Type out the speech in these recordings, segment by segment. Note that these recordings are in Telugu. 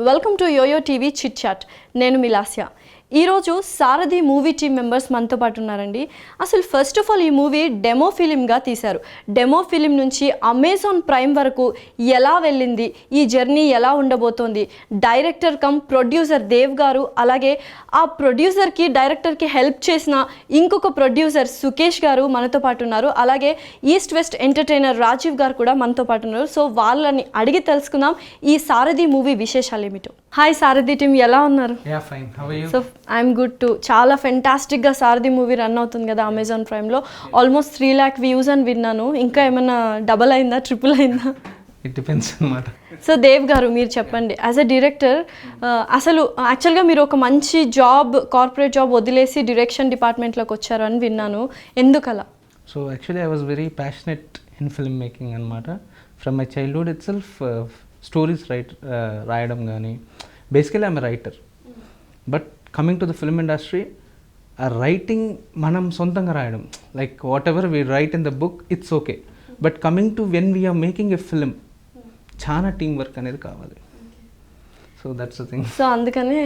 Welcome to YoYo TV chit chat. నేను మిలాస్య. ఈరోజు సారథి మూవీ టీమ్ మెంబర్స్ మనతో పాటు ఉన్నారండి. అసలు ఫస్ట్ ఆఫ్ ఆల్ ఈ మూవీ డెమో ఫిలింగా తీశారు. డెమో ఫిలిం నుంచి అమెజాన్ ప్రైమ్ వరకు ఎలా వెళ్ళింది, ఈ జర్నీ ఎలా ఉండబోతోంది, డైరెక్టర్ కమ్ ప్రొడ్యూసర్ దేవ్ గారు, అలాగే ఆ ప్రొడ్యూసర్కి డైరెక్టర్కి హెల్ప్ చేసిన ఇంకొక ప్రొడ్యూసర్ సుకేష్ గారు మనతో పాటు ఉన్నారు. అలాగే ఈస్ట్ వెస్ట్ ఎంటర్టైనర్ రాజీవ్ గారు కూడా మనతో పాటు ఉన్నారు. సో వాళ్ళని అడిగి తెలుసుకుందాం ఈ సారథి మూవీ విశేషాలు ఏమిటో. హాయ్ సారథి టీమ్, ఎలా ఉన్నారు? So I'm good to. చాలా ఫెంటాస్టిక్గా సారథి మూవీ రన్ అవుతుంది కదా అమెజాన్ ప్రైమ్లో. ఆల్మోస్ట్ 3 lakh వ్యూస్ అని విన్నాను. ఇంకా ఏమైనా డబల్ అయిందా, ట్రిపుల్ అయిందా? ఇట్ డిపెండ్స్ అన్నమాట. సో దేవ్ గారు మీరు చెప్పండి, యాజ్ అ డైరెక్టర్ అసలు యాక్చువల్గా మీరు ఒక మంచి జాబ్, కార్పొరేట్ జాబ్ వదిలేసి డైరెక్షన్ డిపార్ట్మెంట్లోకి వచ్చారు అని విన్నాను. ఎందుకలా? So actually I was very passionate in film making అనమాట. From my childhood itself stories రాయడం కానీ, basically I'm writer. But coming to the film industry, ఆ రైటింగ్ మనం సొంతంగా రాయడం, like whatever we write in the book it's okay. But coming to when we're making a film, చాలా టీం వర్క్ అనేది కావాలి. So that's the thing. So అందుకనే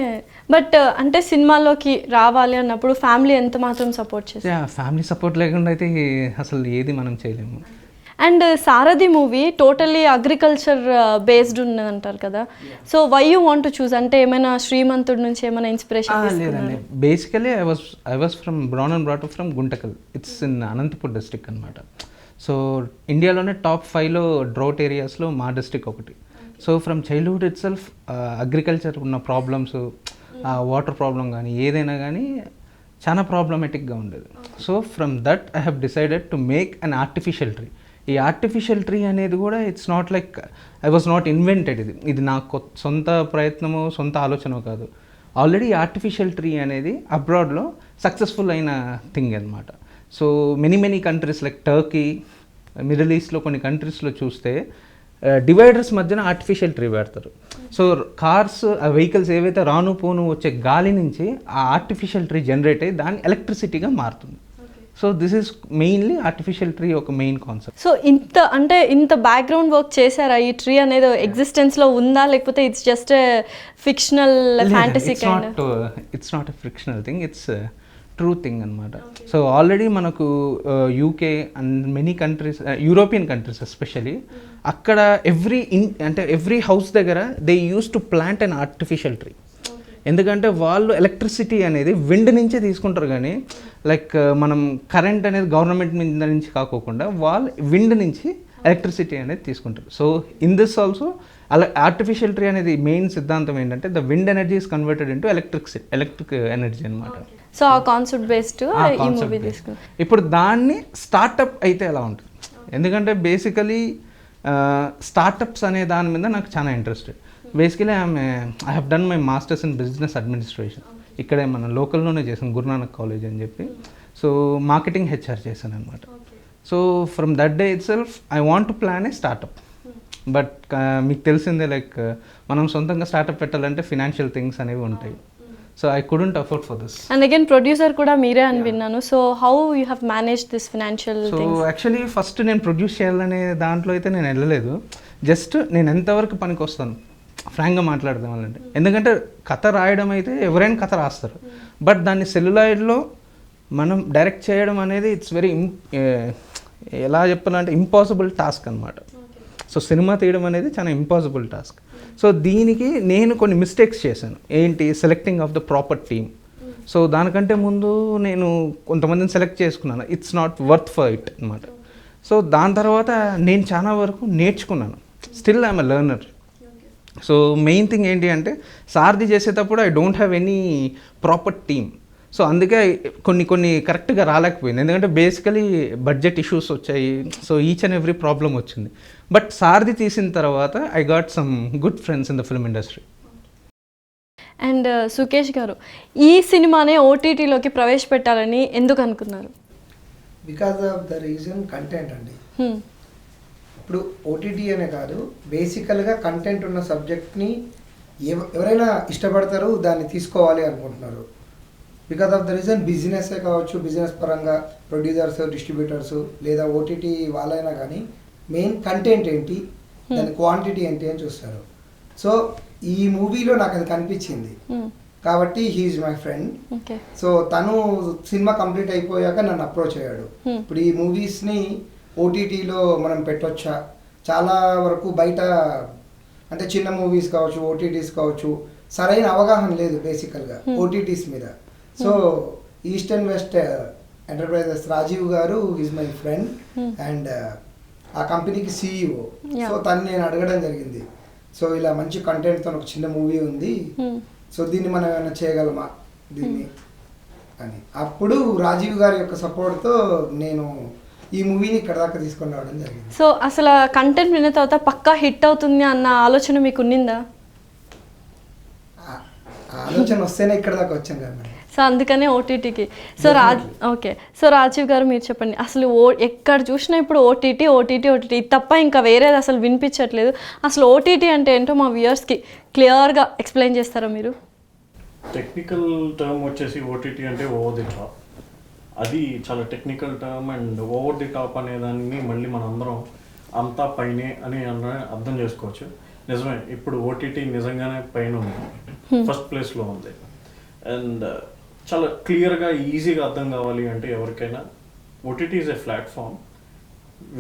బట్ అంటే సినిమాలోకి రావాలి అన్నప్పుడు ఫ్యామిలీ ఎంత మాత్రం సపోర్ట్ చేస్తారు? ఫ్యామిలీ సపోర్ట్ లేకుండా అయితే అసలు ఏది మనం చేయలేము. And Saarathi movie totally agriculture based ఉన్నదంటారు కదా. So why you want to choose? అంటే ఏమైనా శ్రీమంతుడి నుంచి ఏమైనా ఇన్స్పిరేషన్? లేదండి, basically I was from born and brought from Guntakal. It's in Anantapur district అనమాట. సో ఇండియాలోనే టాప్ 5లో డ్రౌట్ ఏరియాస్లో మా డిస్ట్రిక్ట్ ఒకటి. So from childhood itself agriculture ఉన్న ప్రాబ్లమ్స్, వాటర్ ప్రాబ్లం కానీ ఏదైనా కానీ చాలా ప్రాబ్లమేటిక్గా ఉండేది. So from that I have decided to make an artificial tree. ఈ ఆర్టిఫిషియల్ ట్రీ అనేది కూడా it's not like I was not invented. ఇది నా సొంత ప్రయత్నమో సొంత ఆలోచన కాదు. ఆల్రెడీ ఆర్టిఫిషియల్ ట్రీ అనేది అబ్రాడ్లో సక్సెస్ఫుల్ అయిన థింగ్ అనమాట. So many countries like Turkey, middle ఈస్ట్లో కొన్ని కంట్రీస్లో చూస్తే డివైడర్స్ మధ్యన ఆర్టిఫిషియల్ ట్రీ పెడతారు. సో కార్స్, వెహికల్స్ ఏవైతే రాను పోను వచ్చే గాలి నుంచి ఆ ఆర్టిఫిషియల్ ట్రీ జనరేట్ అయ్యి దాన్ని ఎలక్ట్రిసిటీగా మారుతుంది. So this is mainly artificial tree ఒక మెయిన్ కాన్సెప్ట్. సో ఇంత బ్యాక్గ్రౌండ్ వర్క్ చేశారా? ఈ ట్రీ అనేది ఎగ్జిస్టెన్స్లో ఉందా, లేకపోతే it's just fictional fantasy kind? It's not a fictional thing, it's true thing అనమాట. సో ఆల్రెడీ మనకు UK and many countries, European countries especially, అక్కడ ఎవ్రీ హౌస్ దగ్గర they use to plant an artificial tree. ఎందుకంటే వాళ్ళు ఎలక్ట్రిసిటీ అనేది విండ్ నుంచే తీసుకుంటారు, కానీ లైక్ మనం కరెంట్ అనేది గవర్నమెంట్ మీద నుంచి కాకోకుండా వాళ్ళు విండ్ నుంచి ఎలక్ట్రిసిటీ అనేది తీసుకుంటారు. So in this also artificial tree అనేది మెయిన్ సిద్ధాంతం ఏంటంటే the wind energy is converted into electric energy అనమాట. సో ఆ కాన్సెప్ట్ బేస్డ్ ఈ మూవీ తీసుకున్నాం. ఇప్పుడు దాన్ని స్టార్టప్ అయితే ఎలా ఉంటుంది? ఎందుకంటే బేసికలీ స్టార్టప్స్ అనే దాని మీద నాకు చాలా interested. Basically I have done my masters in business administration. ఇక్కడే మన లోకల్లోనే చేసాను, గురునానక్ కాలేజ్ అని చెప్పి. సో మార్కెటింగ్ హెచ్ఆర్ చేశాను అనమాట. So from that day it self I want to plan A startup. But మీకు తెలిసిందే, లైక్ మనం సొంతంగా స్టార్టప్ పెట్టాలంటే ఫినాన్షియల్ థింగ్స్ అనేవి ఉంటాయి. So I couldn't afford for this. And again producer కూడా మీరే అని విన్నాను. So how you have manage this financial things? So actually first నేను ప్రొడ్యూస్ చేయాలనే దాంట్లో అయితే నేను వెళ్ళలేదు. జస్ట్ నేను ఎంతవరకు పనికి వస్తాను ఫ్రాంక్గా మాట్లాడదాం వాళ్ళంటే. ఎందుకంటే కథ రాయడం అయితే ఎవరైనా కథ రాస్తారు, బట్ దాన్ని సెల్యులాయిడ్లో మనం డైరెక్ట్ చేయడం అనేది ఇట్స్ వెరీ ఎలా చెప్పాలంటే ఇంపాసిబుల్ టాస్క్ అనమాట. సో సినిమా తీయడం అనేది చాలా ఇంపాసిబుల్ టాస్క్. సో దీనికి నేను కొన్ని మిస్టేక్స్ చేశాను. ఏంటి? Selecting of the proper team. So దానికంటే ముందు నేను కొంతమందిని సెలెక్ట్ చేసుకున్నాను. It's not worth for it అనమాట. సో దాని తర్వాత నేను చాలా వరకు నేర్చుకున్నాను. Still I'm a learner. So main thing ఏంటి అంటే సారథి చేసేటప్పుడు I don't have any proper team. So అందుకే కొన్ని కరెక్ట్గా రాలేకపోయింది. ఎందుకంటే బేసికలీ బడ్జెట్ ఇష్యూస్ వచ్చాయి. So each and every problem వచ్చింది. బట్ సారథి తీసిన తర్వాత I got some good friends in the film industry. And Sukesh గారు, ఈ సినిమానే ఓటీటీలోకి ప్రవేశపెట్టాలని ఎందుకు అనుకున్నారు? Because of the reason content అండి. ఇప్పుడు ఓటీటీ అనే కాదు, బేసికల్గా కంటెంట్ ఉన్న సబ్జెక్ట్ని ఎవరైనా ఇష్టపడతారు, దాన్ని తీసుకోవాలి అనుకుంటున్నారు. బికాజ్ ఆఫ్ ద రీజన్ బిజినెస్సే కావచ్చు, బిజినెస్ పరంగా ప్రొడ్యూసర్స్, డిస్ట్రిబ్యూటర్స్ లేదా ఓటీటీ వాళ్ళైనా కానీ మెయిన్ కంటెంట్ ఏంటి, దాని క్వాంటిటీ ఏంటి అని చూస్తారు. సో ఈ మూవీలో నాకు అది కనిపించింది కాబట్టి he is my friend. Okay. So తను సినిమా కంప్లీట్ అయిపోయాక నన్ను అప్రోచ్ అయ్యాడు. ఇప్పుడు ఈ మూవీస్ని ఓటీటీలో మనం పెట్టొచ్చా, చాలా వరకు బయట అంటే చిన్న మూవీస్ కావచ్చు, ఓటీటీస్ కావచ్చు, సరైన అవగాహన లేదు బేసికల్గా ఓటీటీస్ మీద. So east and west enterprises Rajiv garu is my friend and ఆ కంపెనీకి CEO. సో తను నేను అడగడం జరిగింది, సో ఇలా మంచి కంటెంట్తో ఒక చిన్న మూవీ ఉంది, సో దీన్ని మనం ఏమైనా చేయగలమా దీన్ని అని. అప్పుడు రాజీవ్ గారి యొక్క సపోర్ట్తో నేను ఈ మూవీని ఇక్కడ దాకా తీసుకొని రావడం జరిగింది. సో అసలు కంటెంట్ విన్న తర్వాత పక్కా హిట్ అవుతుంది అన్న ఆలోచన మీకు ఉన్నిందా? ఆలోచన వస్తేనే ఇక్కడ దాకా వచ్చాను కదా మేడం. సో అందుకనే ఓటీటీకి. So okay. సో రాజీవ్ గారు మీరు చెప్పండి, అసలు ఎక్కడ చూసినా ఇప్పుడు ఓటీటీ తప్ప ఇంకా వేరేది అసలు వినిపించట్లేదు. అసలు ఓటీటీ అంటే ఏంటో మా వ్యూయర్స్కి క్లియర్గా ఎక్స్ప్లెయిన్ చేస్తారా మీరు? టెక్నికల్ టర్మ్ వచ్చేసి ఓటీటీ అంటే ఓవర్ ది టాప్. అది చాలా technical term and over the top అనే దాన్ని మళ్ళీ మనందరం అంతా పైనే అని అర్థం చేసుకోవచ్చు. నిజమే, ఇప్పుడు ఓటీటీ నిజంగానే పైన ఉంది, ఫస్ట్ ప్లేస్లో ఉంది. అండ్ చాలా క్లియర్గా ఈజీగా అర్థం కావాలి అంటే ఎవరికైనా OTT is a platform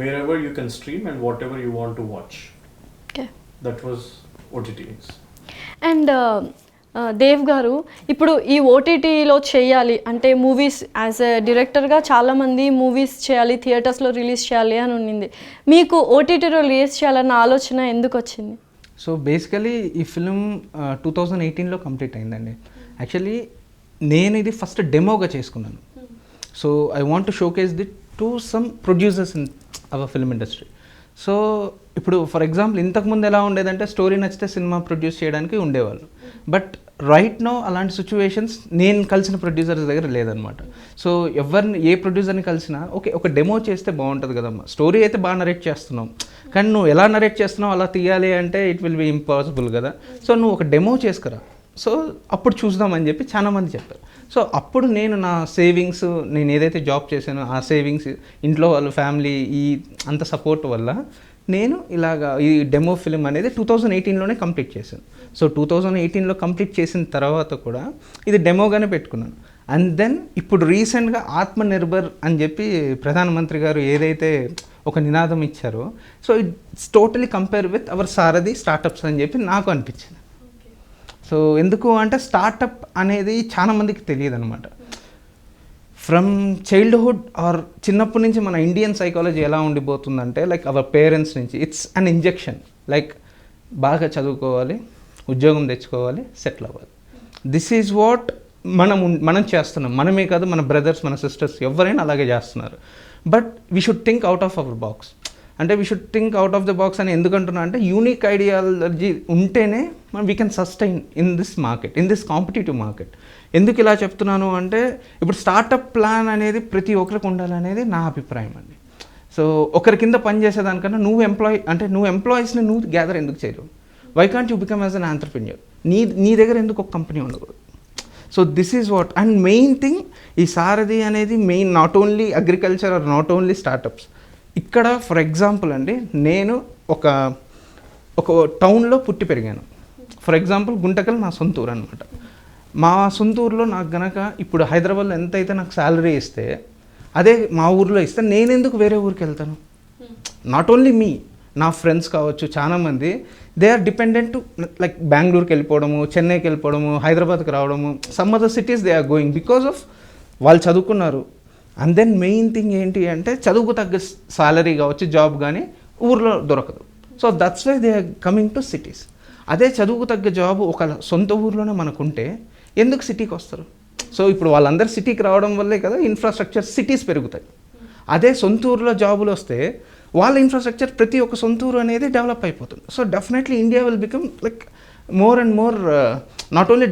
wherever you can stream and whatever you want to watch. That was OTT. And Dev garu, ఇప్పుడు ఈ ఓటీటీలో చేయాలి అంటే మూవీస్ యాజ్ ఎ డైరెక్టర్గా చాలామంది మూవీస్ చేయాలి, థియేటర్స్లో రిలీజ్ చేయాలి అని ఉన్నింది. మీకు ఓటీటీలో రిలీజ్ చేయాలన్న ఆలోచన ఎందుకు వచ్చింది? సో బేసికలీ ఈ ఫిలిం 2018లో కంప్లీట్ అయిందండి. యాక్చువల్లీ నేను ఇది ఫస్ట్ డెమోగా చేసుకున్నాను. So I want to showcase the to some producers in our film industry. So ఇప్పుడు ఫర్ ఎగ్జాంపుల్ ఇంతకుముందు ఎలా ఉండేదంటే స్టోరీ నచ్చితే సినిమా ప్రొడ్యూస్ చేయడానికి ఉండేవాళ్ళు. బట్ రైట్ నో అలాంటి సిచ్యువేషన్స్ నేను కలిసిన ప్రొడ్యూసర్స్ దగ్గర లేదనమాట. సో ఎవరిని ఏ ప్రొడ్యూసర్ని కలిసినా ఓకే ఒక డెమో చేస్తే బాగుంటుంది కదమ్మా, స్టోరీ అయితే బాగా నరేట్ చేస్తున్నావు కానీ నువ్వు ఎలా నరేట్ చేస్తున్నావు అలా తీయాలి అంటే ఇట్ విల్ బి ఇంపాసిబుల్ కదా. సో నువ్వు ఒక డెమో చేసుకురా, సో అప్పుడు చూద్దామని చెప్పి చాలామంది చెప్పారు. సో అప్పుడు నేను నా సేవింగ్స్, నేను ఏదైతే జాబ్ చేశానో ఆ సేవింగ్స్, ఇంట్లో వాళ్ళ ఫ్యామిలీ ఈ అంత సపోర్ట్ వల్ల నేను ఇలాగా ఈ డెమో ఫిలిం అనేది 2018లోనే కంప్లీట్ చేశాను. సో 2018లో కంప్లీట్ చేసిన తర్వాత కూడా ఇది డెమోగానే పెట్టుకున్నాను. అండ్ దెన్ ఇప్పుడు రీసెంట్గా ఆత్మనిర్భర్ అని చెప్పి ప్రధానమంత్రి గారు ఏదైతే ఒక నినాదం ఇచ్చారో, so it's totally compare with our Sarathi startups అని చెప్పి నాకు అనిపించింది. సో ఎందుకు అంటే స్టార్టప్ అనేది చాలా మందికి తెలియదు అనమాట. ఫ్రమ్ చైల్డ్హుడ్ ఆర్ చిన్నప్పటి నుంచి మన ఇండియన్ సైకాలజీ ఎలా ఉండిపోతుందంటే లైక్ అవర్ పేరెంట్స్ నుంచి ఇట్స్ అన్ ఇంజెక్షన్, లైక్ బాగా చదువుకోవాలి, ఉద్యోగం తెచ్చుకోవాలి, సెటిల్ అవ్వాలి. దిస్ ఈజ్ వాట్ మనం చేస్తున్నాం. మనమే కాదు, మన బ్రదర్స్, మన సిస్టర్స్ ఎవరైనా అలాగే చేస్తున్నారు. But we should think out of our box. అంటే we should think out of the box అని ఎందుకంటున్నా అంటే యూనిక్ ఐడియాలజీ ఉంటేనే we can sustain in this market, in this competitive market. ఎందుకు ఇలా చెప్తున్నాను అంటే ఇప్పుడు స్టార్టప్ ప్లాన్ అనేది ప్రతి ఒక్కరికి ఉండాలనేది నా అభిప్రాయం అండి. సో ఒకరి కింద పని చేసేదానికన్నా నువ్వు ఎంప్లాయీస్ని నువ్వు గ్యాదర్ ఎందుకు చేయలేవు? Why can't you become as an entrepreneur? నీ దగ్గర ఎందుకు ఒక కంపెనీ ఉండకూడదు? So this is what. And main thing ఈ సారథి అనేది main not only agriculture or not only startups. ఇక్కడ ఫర్ ఎగ్జాంపుల్ అండి, నేను ఒక టౌన్లో పుట్టి పెరిగాను. ఫర్ ఎగ్జాంపుల్ గుంటకల్ నా సొంత ఊరు అనమాట. మా సొంత ఊరిలో నాకు గనక ఇప్పుడు హైదరాబాద్లో ఎంతైతే నాకు శాలరీ ఇస్తే అదే మా ఊరిలో ఇస్తే నేను ఎందుకు వేరే ఊరికి వెళ్తాను? నాట్ ఓన్లీ మీ, నా ఫ్రెండ్స్ కావచ్చు, చాలామంది they are dependent to like బెంగళూరుకి వెళ్ళిపోవడము, చెన్నైకి వెళ్ళిపోవడము, హైదరాబాద్కి రావడము, some other cities they are going because of వాళ్ళు చదువుకున్నారు. అండ్ దెన్ మెయిన్ థింగ్ ఏంటి అంటే చదువుకు తగ్గ సాలరీ కావచ్చు, జాబ్ కానీ ఊర్లో దొరకదు. So that's why they are coming to cities. అదే చదువుకు తగ్గ జాబ్ ఒక సొంత ఊర్లోనే మనకుంటే ఎందుకు సిటీకి వస్తారు? సో ఇప్పుడు వాళ్ళందరూ సిటీకి రావడం వల్లే కదా ఇన్ఫ్రాస్ట్రక్చర్ సిటీస్ పెరుగుతాయి. అదే సొంత ఊరులో జాబులు వస్తే వాళ్ళ ఇన్ఫ్రాస్ట్రక్చర్ ప్రతి ఒక్క సొంత ఊరు అనేది డెవలప్ అయిపోతుంది. So definitely India will become like more and more not only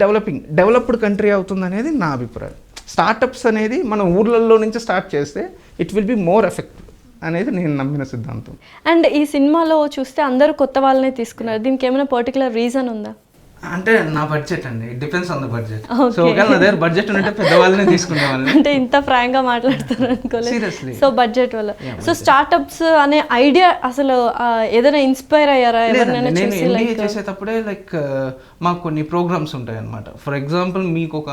developed country అవుతుంది అనేది నా అభిప్రాయం. స్టార్టప్స్ అనేది మన ఊర్లలో నుంచి స్టార్ట్ చేస్తే it will be more effective అనేది నేను నమ్మిన సిద్ధాంతం. అండ్ ఈ సినిమాలో చూస్తే అందరూ కొత్త వాళ్ళనే తీసుకున్నారు. దీనికి ఏమైనా పర్టికులర్ రీజన్ ఉందా? అంటే నా బడ్జెట్ అండి, it depends on the budget. Okay. So ఒకవేళ నా దగ్గర బడ్జెట్ ఉంటే పెద్దవాళ్ళనే తీసుకునే వాళ్ళని. అంటే ఇంత ఫ్రాంక్ గా మాట్లాడుతారు అనుకోలేదు. Seriously. సో బడ్జెట్ వల్ల. Yeah, సో స్టార్ట్అప్స్ అనే ఐడియా అసలు ఏదైనా ఇన్స్పైర్ అయ్యారా ఎవరినైనా లేదండి, నేను చూసి? ఎంబీఏ లైక్ చేసేటప్పుడే లైక్ మాకు కొన్ని ప్రోగ్రామ్స్ ఉంటాయి అనమాట. ఫర్ ఎగ్జాంపుల్ మీకు ఒక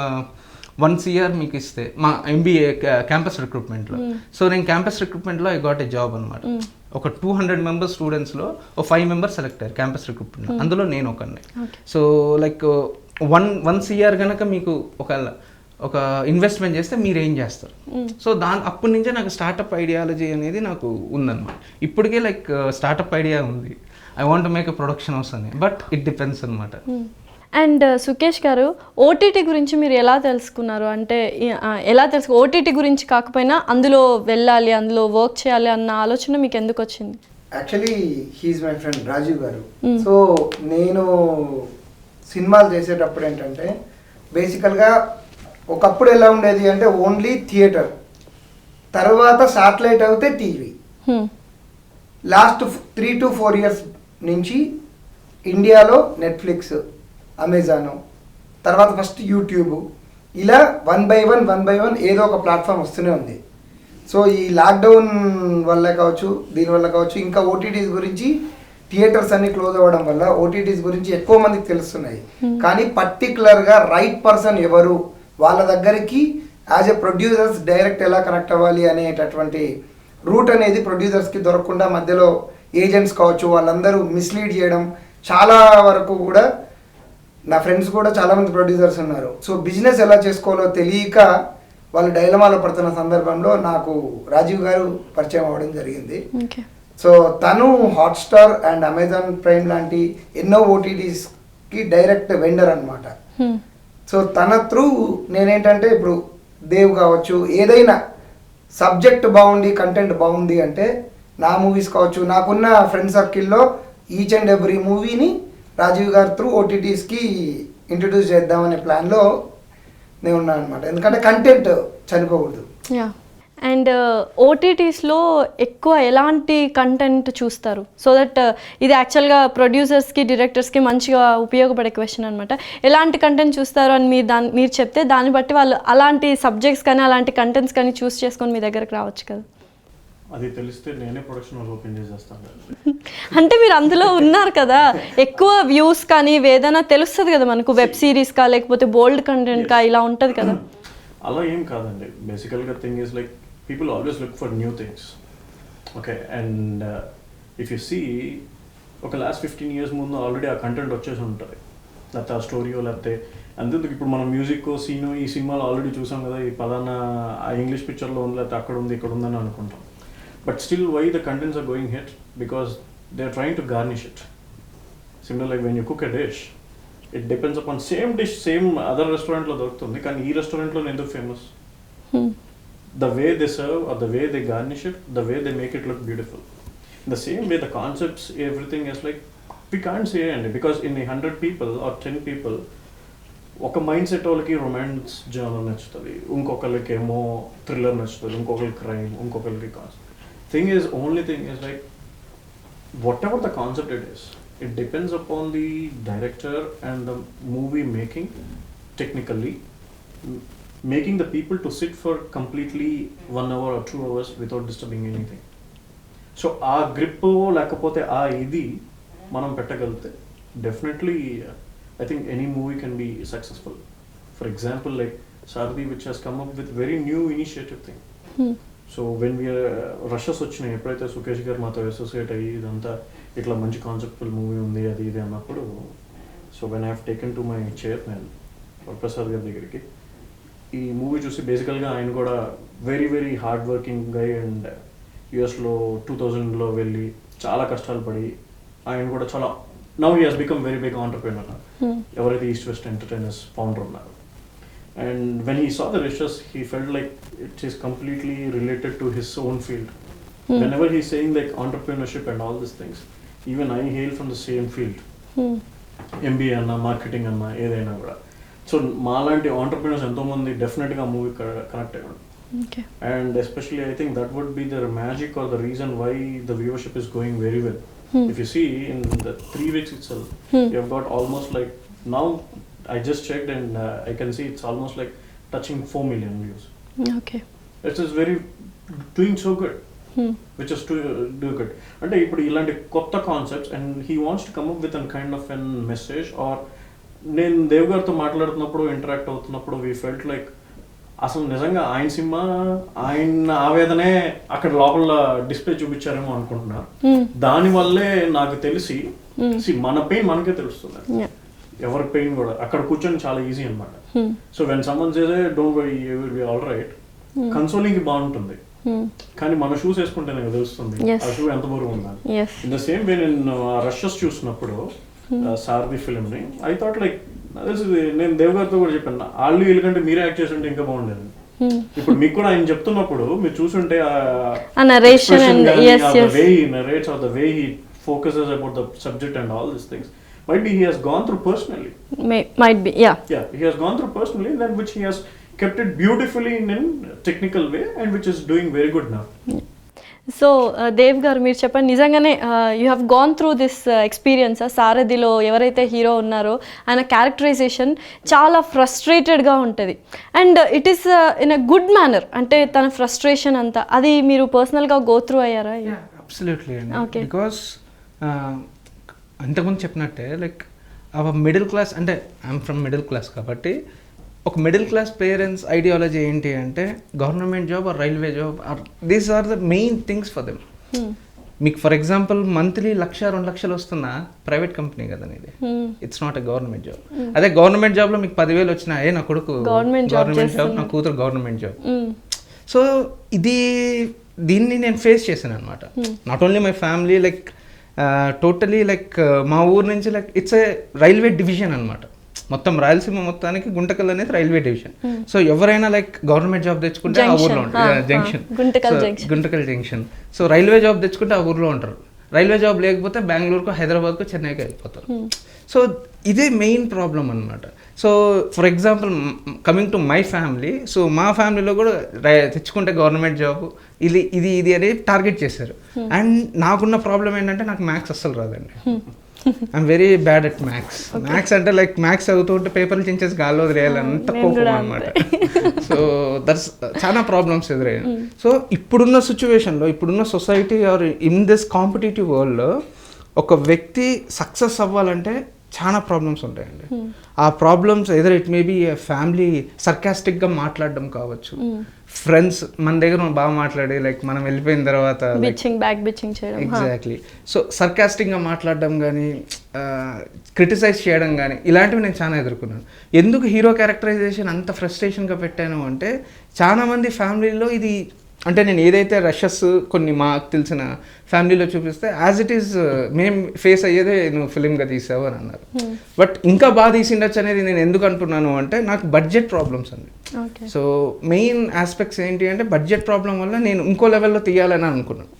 1 CR మీకు ఇస్తే మా ఎంబీఏ క్యాంపస్ రిక్రూట్మెంట్లో, సో నేను క్యాంపస్ రిక్రూట్మెంట్లో ఐ గాట్ ఏ జాబ్ అనమాట. ఒక 200 మెంబర్స్ స్టూడెంట్స్లో ఒక 5 మెంబర్స్ సెలెక్ట్ అయ్యారు క్యాంపస్ రిక్రూట్మెంట్, అందులో నేను ఒకరిని. సో లైక్ 1 CR కనుక మీకు ఒక ఇన్వెస్ట్మెంట్ చేస్తే మీరు ఏం చేస్తారు? సో అప్పటి నుంచే నాకు స్టార్టప్ ఐడియాలజీ అనేది నాకు ఉందన్నమాట. ఇప్పటికే లైక్ స్టార్టప్ ఐడియా ఉంది, I want make a production house అని, బట్ ఇట్ డిపెండ్స్ అనమాట. అండ్ సుకేష్ గారు, ఓటీటీ గురించి మీరు ఎలా తెలుసుకున్నారు? అంటే ఎలా ఓటీటీ గురించి కాకపోయినా అందులో వెళ్ళాలి, అందులో వర్క్ చేయాలి అన్న ఆలోచన మీకు ఎందుకు వచ్చింది? Actually he is my friend Rajiv garu. So నేను సినిమాలు చేసేటప్పుడు ఏంటంటే బేసికల్గా ఒకప్పుడు ఎలా ఉండేది అంటే ఓన్లీ థియేటర్, తర్వాత శాటిలైట్ అవుతే టీవీ. లాస్ట్ 3 to 4 years నుంచి ఇండియాలో నెట్ఫ్లిక్స్, అమెజాను, తర్వాత ఫస్ట్ యూట్యూబ్, ఇలా 1 by 1 ఏదో ఒక ప్లాట్ఫామ్ వస్తూనే ఉంది. సో ఈ లాక్డౌన్ వల్ల కావచ్చు, దీనివల్ల కావచ్చు, ఇంకా ఓటీటీస్ గురించి థియేటర్స్ అన్ని క్లోజ్ అవ్వడం వల్ల ఓటీటీస్ గురించి ఎక్కువ మందికి తెలుస్తున్నాయి. కానీ పర్టికులర్గా రైట్ పర్సన్ ఎవరు, వాళ్ళ దగ్గరికి యాజ్ ఎ ప్రొడ్యూసర్స్ డైరెక్ట్ ఎలా కనెక్ట్ అవ్వాలి అనేటటువంటి రూట్ అనేది ప్రొడ్యూసర్స్కి దొరకకుండా మధ్యలో ఏజెంట్స్ కావచ్చు వాళ్ళందరూ మిస్లీడ్ చేయడం, చాలా వరకు కూడా నా ఫ్రెండ్స్ కూడా చాలామంది ప్రొడ్యూసర్స్ ఉన్నారు. సో బిజినెస్ ఎలా చేసుకోవాలో తెలియక వాళ్ళు డైలమాలో పడుతున్న సందర్భంలో నాకు రాజీవ్ గారు పరిచయం అవ్వడం జరిగింది. సో తను హాట్స్టార్ అండ్ అమెజాన్ ప్రైమ్ లాంటి ఎన్నో ఓటీటీస్కి డైరెక్ట్ వెండర్ అనమాట. సో తన త్రూ నేనేంటంటే ఇప్పుడు దేవ్ కావచ్చు, ఏదైనా సబ్జెక్ట్ బాగుంది, కంటెంట్ బాగుంది అంటే నా మూవీస్ కావచ్చు, నాకున్న ఫ్రెండ్ సర్కిల్లో ఈచ్ అండ్ ఎవ్రీ మూవీని రాజీవ్ గారు త్రూ ఓటీటీస్కి ఇంట్రడ్యూస్ చేద్దామనే ప్లాన్లో నేను ఉన్నాను అనమాట. ఎందుకంటే కంటెంట్ చనిపోకూడదు. యా. అండ్ ఓటీటీస్లో ఎక్కువ ఎలాంటి కంటెంట్ చూస్తారు? సో దట్ ఇది యాక్చువల్గా ప్రొడ్యూసర్స్కి, డైరెక్టర్స్కి మంచిగా ఉపయోగపడే క్వశ్చన్ అనమాట. ఎలాంటి కంటెంట్ చూస్తారు అని మీరు చెప్తే దాన్ని బట్టి వాళ్ళు అలాంటి సబ్జెక్ట్స్ కానీ అలాంటి కంటెంట్స్ కానీ చూస్ చేసుకొని మీ దగ్గరకు రావచ్చు కదా. అది తెలిస్తే నేనే ప్రొడక్షన్ హౌస్ ఓపెన్ చేసేస్తాను. అంటే మీరు అందులో ఉన్నారు కదా, ఎక్కువ వ్యూస్ కానీ ఏదైనా తెలుస్తుంది కదా మనకు, వెబ్ సిరీస్ కా లేకపోతే బోల్డ్ కంటెంట్ కా ఇలా ఉంటుంది కదా. అలా ఏం కాదండి. బేసికల్గా thing is like people always look for new things. Okay, and if you see ఒక లాస్ట్ 15 years ముందు ఆల్రెడీ ఆ కంటెంట్ వచ్చేసి ఉంటుంది, లేకపోతే ఆ స్టోరీయో, లేకపోతే అంతేందుకు ఇప్పుడు మనం మ్యూజిక్ సీను ఈ సినిమాలో ఆల్రెడీ చూసాం కదా, ఈ పలానా ఆ ఇంగ్లీష్ పిక్చర్లో ఉంది, లేకపోతే అక్కడ ఉంది ఇక్కడ ఉందని అనుకుంటాం. But still, why the contents are going hit? Because they are trying to garnish it. Similar like when you cook a dish, it depends upon same dish, same other restaurant lo dorukutundi, కానీ ఈ restaurant లో ఎందుకు famous? The way they serve or the way they garnish it, the way they make it look beautiful. In the same way, the concepts, everything is like, we can't say it, because in 100 people or 10 people, ఒక మైండ్ సెట్ వాళ్ళకి రొమాన్స్ జర్నల్ నచ్చుతుంది, ఇంకొకరికి ఏమో థ్రిల్లర్ నచ్చుతుంది, ఇంకొకరికి క్రైమ్, ఇంకొకరికి concept. Thing is, only thing is like, whatever the concept it is, it depends upon the director and the movie making, technically, making the people to sit for completely 1 hour or 2 hours without disturbing anything. So, aa grip lekapothe aa idi manam pettagalite, definitely, I think any movie can be successful. For example, like Sardi, which has come up with very new initiative thing. So when we are rushes వచ్చినాయి, ఎప్పుడైతే సుకేష్ గారు మాతో అసోసియేట్ అయ్యి ఇదంతా ఇట్లా మంచి కాన్సెప్టువల్ మూవీ ఉంది అది ఇది అన్నప్పుడు, so when I have taken to my chairman Varaprasad గారి దగ్గరికి ఈ మూవీ చూసి, బేసికల్గా ఆయన కూడా very very hard working guy and యుఎస్లో 2000లో వెళ్ళి చాలా కష్టాలు పడి ఆయన కూడా చాలా now he has become very big entrepreneur, ఎవరైతే ఈస్ట్ వెస్ట్ ఎంటర్టైనర్స్ ఫౌండర్ ఉన్నారు. And when he saw the rishes, he felt like it is completely related to his own field. Whenever he's saying like entrepreneurship and all these things, even I hail from the same field. MBA anna, marketing anna, edaina kuda. So maalanti entrepreneurs ento mandi definitely ga movie connect ayyaru. Okay. And especially I think that would be the magic or the reason why the viewership is going very well. If you see in the 3 weeks itself, you have got almost like Now I just checked and I can see it's almost like touching 4 million views. Okay. It is very doing so good. Which is to do good. అంటే ఇప్పుడు ఇలాంటి కొత్త concepts and he wants to come up with an kind of an message or నేను దేవ్ గారితో మాట్లాడుతున్నప్పుడు ఇంటరాక్ట్ అవుతున్నప్పుడు వీ ఫెల్ట్ లైక్ అసలు నిజంగా ఆయన సినిమా ఆయన ఆవేదనే అక్కడ లోపల డిస్ప్లే చూపించారేమో అనుకుంటున్నా. దానివల్లే నాకు తెలిసి మన పెయిన్ మనకే తెలుస్తుంది, ఎవరి పెయిన్ కూడా అక్కడ కూర్చొని చాలా ఈజీ అనమాట. సో వెన్ సమ్మన్ చేసే don't worry you will be all right, consoling బాగుంటుంది, కానీ మన షూస్ వేసుకుంటేనే తెలుస్తుంది ఆ షూ ఎంత బరువు ఉందని. ఇన్ ద సేమ్ వే నేను రషెస్ చూసినప్పుడు సారథి ఫిలిం ని ఐ థాట్ లైక్ నేను దేవ్ గారితో కూడా చెప్పాను, వాళ్ళు వీళ్ళకంటే మీరే యాక్ట్ చేస్తుంటే ఇంకా బాగుండేది. ఇప్పుడు మీకు కూడా ఆయన చెప్తున్నప్పుడు మీరు చూసుంటే way he narrates or the way he focuses about the subject and all these things, might be he has gone through personally, might be, yeah, he has gone through personally, then which he has kept it beautifully in a technical way and which is doing very good now. So Dev గారు మీరు చెప్పండి, నిజంగానే you have gone through this experience. సారథిలో ఎవరైతే హీరో ఉన్నారో ఆయన క్యారెక్టరైజేషన్ చాలా ఫ్రస్ట్రేటెడ్గా ఉంటుంది and it is in a good manner. అంటే తన ఫ్రస్ట్రేషన్ అంతా అది మీరు పర్సనల్గా గో త్రూ అయ్యారా? అబ్సల్యూట్లీ అండి, బికాస్ అంతకుముందు చెప్పినట్టే లైక్ అవర్ మిడిల్ క్లాస్, అంటే ఐఎమ్ ఫ్రమ్ మిడిల్ క్లాస్ కాబట్టి ఒక మిడిల్ క్లాస్ పేరెంట్స్ ఐడియాలజీ ఏంటి అంటే government job or railway job are these are the main things for them. మీకు ఫర్ ఎగ్జాంపుల్ మంత్లీ 1,00,000 2 లక్షలు వస్తున్న ప్రైవేట్ కంపెనీ కదా ఇది, it's not a government job. అదే గవర్నమెంట్ జాబ్లో మీకు 10,000 వచ్చినా నా కొడుకు గవర్నమెంట్ జాబ్, నా కూతురు గవర్నమెంట్ జాబ్. సో దీన్ని నేను ఫేస్ చేశాను అనమాట. Not only my family, like totally like మా ఊరు నుంచి like it's a railway division అనమాట. మొత్తం రాయలసీమ మొత్తానికి గుంటకల్ అనేది రైల్వే డివిజన్. సో ఎవరైనా లైక్ గవర్నమెంట్ జాబ్ తెచ్చుకుంటే ఆ ఊర్లో ఉంటారు, junction Guntakal junction. So railway job తెచ్చుకుంటే ఆ ఊర్లో ఉంటారు, రైల్వే జాబ్ లేకపోతే బెంగళూరుకు, హైదరాబాద్కు, చెన్నైకి వెళ్ళిపోతారు. సో ఇదే మెయిన్ ప్రాబ్లం అనమాట. So for example coming to my family, so మా ఫ్యామిలీలో కూడా తెచ్చుకుంటే గవర్నమెంట్ జాబ్ ఇది అనేది టార్గెట్ చేశారు. అండ్ నాకున్న ప్రాబ్లం ఏంటంటే నాకు మ్యాథ్స్ అస్సలు రాదండి. I'm very bad at maths అంటే లైక్ మ్యాథ్స్ చదువుతుంటే పేపర్లు చించేసి గాల్లో వదిలేయాలంత కోపం అనమాట. సో దట్స్ చాలా ప్రాబ్లమ్స్ ఎదురయ్యాయి. సో ఇప్పుడున్న సిచ్యువేషన్లో, ఇప్పుడున్న society or in this competitive వరల్డ్లో ఒక వ్యక్తి సక్సెస్ అవ్వాలంటే చాలా ప్రాబ్లమ్స్ ఉంటాయండి. ఆ problems either it may be family సర్కాస్టిక్గా మాట్లాడడం కావచ్చు, ఫ్రెండ్స్ మన దగ్గర బాగా మాట్లాడి లైక్ మనం వెళ్ళిపోయిన తర్వాత ఎగ్జాక్ట్లీ సో సర్కాస్టిక్గా మాట్లాడడం కానీ, క్రిటిసైజ్ చేయడం కానీ, ఇలాంటివి నేను చాలా ఎదుర్కొన్నాను. ఎందుకు హీరో క్యారెక్టరైజేషన్ అంత ఫ్రస్ట్రేషన్గా పెట్టాను అంటే చాలామంది ఫ్యామిలీలో ఇది, అంటే నేను ఏదైతే రషెస్ కొన్ని మాకు తెలిసిన ఫ్యామిలీలో చూపిస్తే యాజ్ ఇట్ ఈస్ మేము ఫేస్ అయ్యేదే నువ్వు ఫిలింగా తీసావు అని అన్నారు. బట్ ఇంకా బాగా తీసిండొచ్చు అనేది నేను ఎందుకు అంటున్నాను అంటే నాకు బడ్జెట్ ప్రాబ్లమ్స్ అండి. సో మెయిన్ ఆస్పెక్ట్స్ ఏంటి అంటే బడ్జెట్ ప్రాబ్లం వల్ల నేను ఇంకో లెవెల్లో తీయాలని అనుకున్నాను.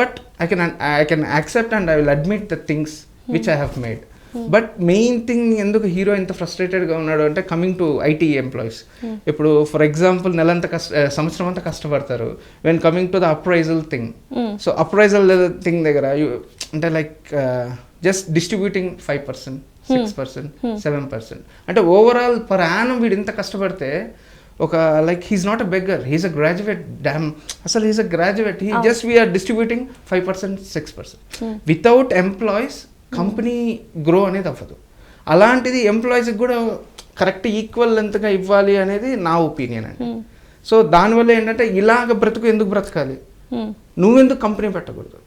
But I can accept and I will admit the things which I have made. But main thing ఎందుకు హీరో ఎంత ఫ్రస్ట్రేటెడ్గా ఉన్నాడు అంటే కమింగ్ టు ఐటీ ఎంప్లాయీస్. ఇప్పుడు ఫర్ ఎగ్జాంపుల్ సంవత్సరం అంతా కష్టపడతారు. When coming to the appraisal thing, so appraisal thing దగ్గర అంటే లైక్ జస్ట్ డిస్ట్రిబ్యూటింగ్ 5%, 6%, 7%, అంటే ఓవరాల్ పర్ యానం వీడు ఇంత కష్టపడితే ఒక like he's not a beggar, he's a graduate. అసలు he's a graduate, he just we're distributing 5%, 6%. Without employees company grow అనేది అవ్వదు. అలాంటిది ఎంప్లాయీస్కి కూడా కరెక్ట్ ఈక్వల్ ఎంతగా ఇవ్వాలి అనేది నా ఒపీనియన్ అండి. సో దానివల్ల ఏంటంటే ఇలాగ ఎందుకు బ్రతకాలి, నువ్వెందుకు కంపెనీ పెట్టకూడదు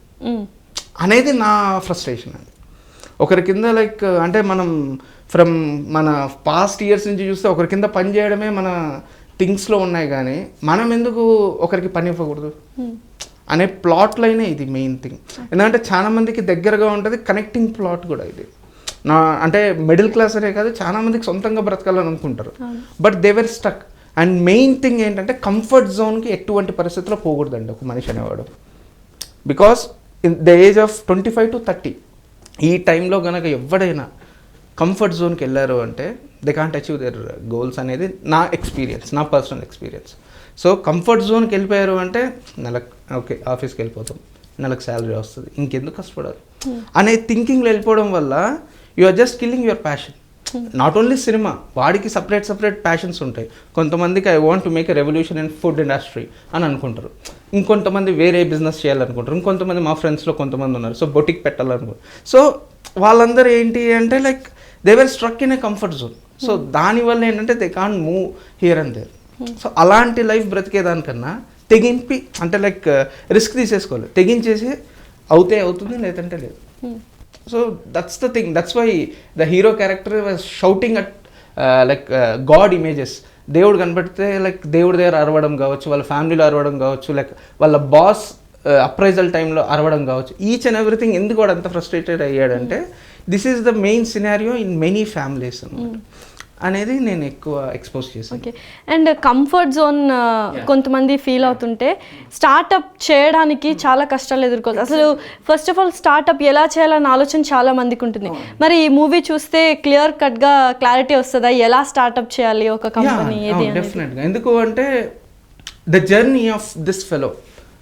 అనేది నా ఫ్రస్ట్రేషన్ అండి. ఒకరి కింద లైక్ అంటే మనం ఫ్రమ్ మన పాస్ట్ ఇయర్స్ నుంచి చూస్తే ఒకరి కింద పని చేయడమే మన థింగ్స్లో ఉన్నాయి, కానీ మనం ఎందుకు ఒకరికి పని ఇవ్వకూడదు అనే ప్లాట్ లైనే ఇది మెయిన్ థింగ్. ఎందుకంటే చాలా మందికి దగ్గరగా ఉంటుంది, కనెక్టింగ్ ప్లాట్ కూడా ఇది. అంటే మిడిల్ క్లాస్ అనే కాదు, చాలా మందికి సొంతంగా బ్రతకాలని అనుకుంటారు, but they were stuck. And main thing ఏంటంటే కంఫర్ట్ జోన్కి ఎటువంటి పరిస్థితుల్లో పోకూడదండి ఒక మనిషి అనేవాడు. Because in the age of 25 to 30 ఈ టైంలో కనుక ఎవడైనా కంఫర్ట్ జోన్కి వెళ్ళారు అంటే they can't achieve there goals అనేది నా ఎక్స్పీరియన్స్, నా పర్సనల్ ఎక్స్పీరియన్స్. సో కంఫర్ట్ జోన్కి వెళ్ళిపోయారు అంటే నెలకు ఓకే ఆఫీస్కి వెళ్ళిపోతాం, నెలకు శాలరీ వస్తుంది, ఇంకెందుకు కష్టపడాలి అనే థింకింగ్లో వెళ్ళిపోవడం వల్ల you are just killing your passion. Not only cinema, వాడికి సపరేట్ ప్యాషన్స్ ఉంటాయి. కొంతమందికి I want to make a revolution in food industry అని అనుకుంటారు, ఇంకొంతమంది వేరే బిజినెస్ చేయాలనుకుంటారు, ఇంకొంతమంది మా ఫ్రెండ్స్లో కొంతమంది ఉన్నారు సో బొటిక్ పెట్టాలనుకుంటారు. సో వాళ్ళందరూ ఏంటి అంటే like they were struck in a comfort zone. So దానివల్ల ఏంటంటే they can't move here and there. So అలాంటి లైఫ్ బ్రతికేదానికన్నా తెగింపి అంటే లైక్ రిస్క్ తీసేసుకోవాలి, తెగించేసి అవుతుంది లేదంటే లేదు. So that's the thing, that's why the hero character was shouting at like god images. దేవుడు కనబడితే లైక్ దేవుడి దగ్గర అరవడం కావచ్చు, వాళ్ళ ఫ్యామిలీలో అరవడం కావచ్చు, లైక్ వాళ్ళ బాస్ అప్రైజల్ టైంలో అరవడం కావచ్చు, ఈచ్ అండ్ ఎవ్రీథింగ్. ఎందుకు వాడు అంత ఫ్రస్ట్రేటెడ్ అయ్యాడంటే this is the main scenario in many families అనేది నేను ఎక్కువ ఎక్స్పోజ్ చేశాను. ఓకే. అండ్ కంఫర్ట్ జోన్ కొంతమంది ఫీల్ అవుతుంటే స్టార్టప్ చేయడానికి చాలా కష్టాలు ఎదుర్కోవచ్చు. అసలు ఫస్ట్ ఆఫ్ ఆల్ స్టార్టప్ ఎలా చేయాలన్న ఆలోచన చాలా మందికి ఉంటుంది. మరి ఈ మూవీ చూస్తే క్లియర్ కట్గా క్లారిటీ వస్తుందా ఎలా స్టార్టప్ చేయాలి ఒక కంపెనీ ఏది? డెఫినెట్గా. ఎందుకు అంటే the journey of this fellow,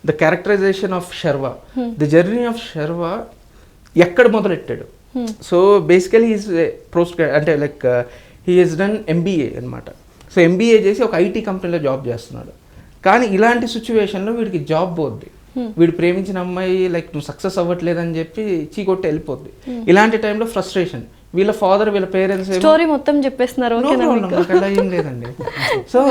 the characterization of Sharwa, the journey of Sharwa ఎక్కడ మొదలెట్టాడు. సో బేసికలీ ఈజ్ పోస్ట్ అంటే like he is done MBA అనమాట. సో ఎంబీఏ చేసి ఒక ఐటీ కంపెనీలో జాబ్ చేస్తున్నాడు. కానీ ఇలాంటి సిచ్యువేషన్లో వీడికి జాబ్ పోద్ది, వీడు ప్రేమించిన అమ్మాయి లైక్ నువ్వు సక్సెస్ అవ్వట్లేదని చెప్పి చీకొట్టి వెళ్ళిపోద్ది. ఇలాంటి టైంలో ఫ్రస్ట్రేషన్, వీళ్ళ ఫాదర్ వీళ్ళ పేరెంట్స్ స్టోరీ మొత్తం చెప్పేస్తున్నారు. అలా ఏం లేదండి. సో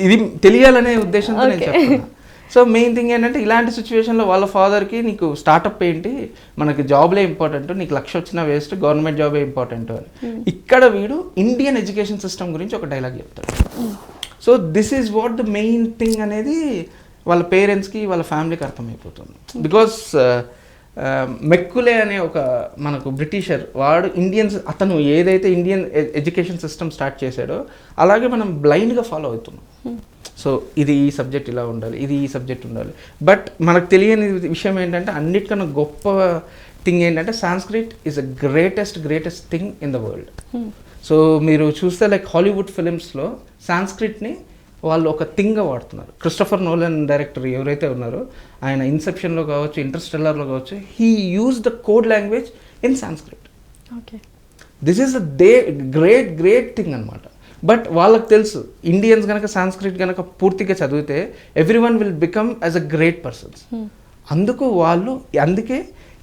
ఇది తెలియాలనే ఉద్దేశంతో నేను చెప్తున్నా. సో మెయిన్ థింగ్ ఏంటంటే ఇలాంటి సిచ్యువేషన్లో వాళ్ళ ఫాదర్కి నీకు స్టార్టప్ ఏంటి, మనకి జాబ్లే ఇంపార్టెంట్, నీకు 1,00,000 వచ్చినా వేస్ట్, గవర్నమెంట్ జాబే ఇంపార్టెంట్ అని. ఇక్కడ వీడు ఇండియన్ ఎడ్యుకేషన్ సిస్టమ్ గురించి ఒక డైలాగ్ చెప్తాడు. So this is what the main thing అనేది వాళ్ళ పేరెంట్స్కి వాళ్ళ ఫ్యామిలీకి అర్థమైపోతుంది. బికాస్ మెక్కులే అనే ఒక మనకు బ్రిటిషర్, వాడు ఇండియన్స్, అతను ఏదైతే ఇండియన్ ఎడ్యుకేషన్ సిస్టమ్ స్టార్ట్ చేశాడో అలాగే మనం బ్లైండ్గా ఫాలో అవుతున్నాం. సో ఇది ఈ సబ్జెక్ట్ ఇలా ఉండాలి, ఇది ఈ సబ్జెక్ట్ ఉండాలి. బట్ మనకు తెలియని విషయం ఏంటంటే అన్నిటికన్నా గొప్ప థింగ్ ఏంటంటే Sanskrit is a greatest thing in the world. So మీరు చూస్తే లైక్ హాలీవుడ్ ఫిలిమ్స్లో సాంస్క్రిట్ని వాళ్ళు ఒక థింగ్గా వాడుతున్నారు. క్రిస్టోఫర్ నోలన్ డైరెక్టర్ ఎవరైతే ఉన్నారో ఆయన ఇన్సెప్షన్లో కావచ్చు, ఇంటర్స్టెల్లార్లో కావచ్చు, he use the code language in Sanskrit. Okay. This is the great thing అనమాట. బట్ వాళ్ళకి తెలుసు ఇండియన్స్ కనుక సాంస్క్రిట్ కనుక పూర్తిగా చదివితే everyone will become as a great persons. అందుకే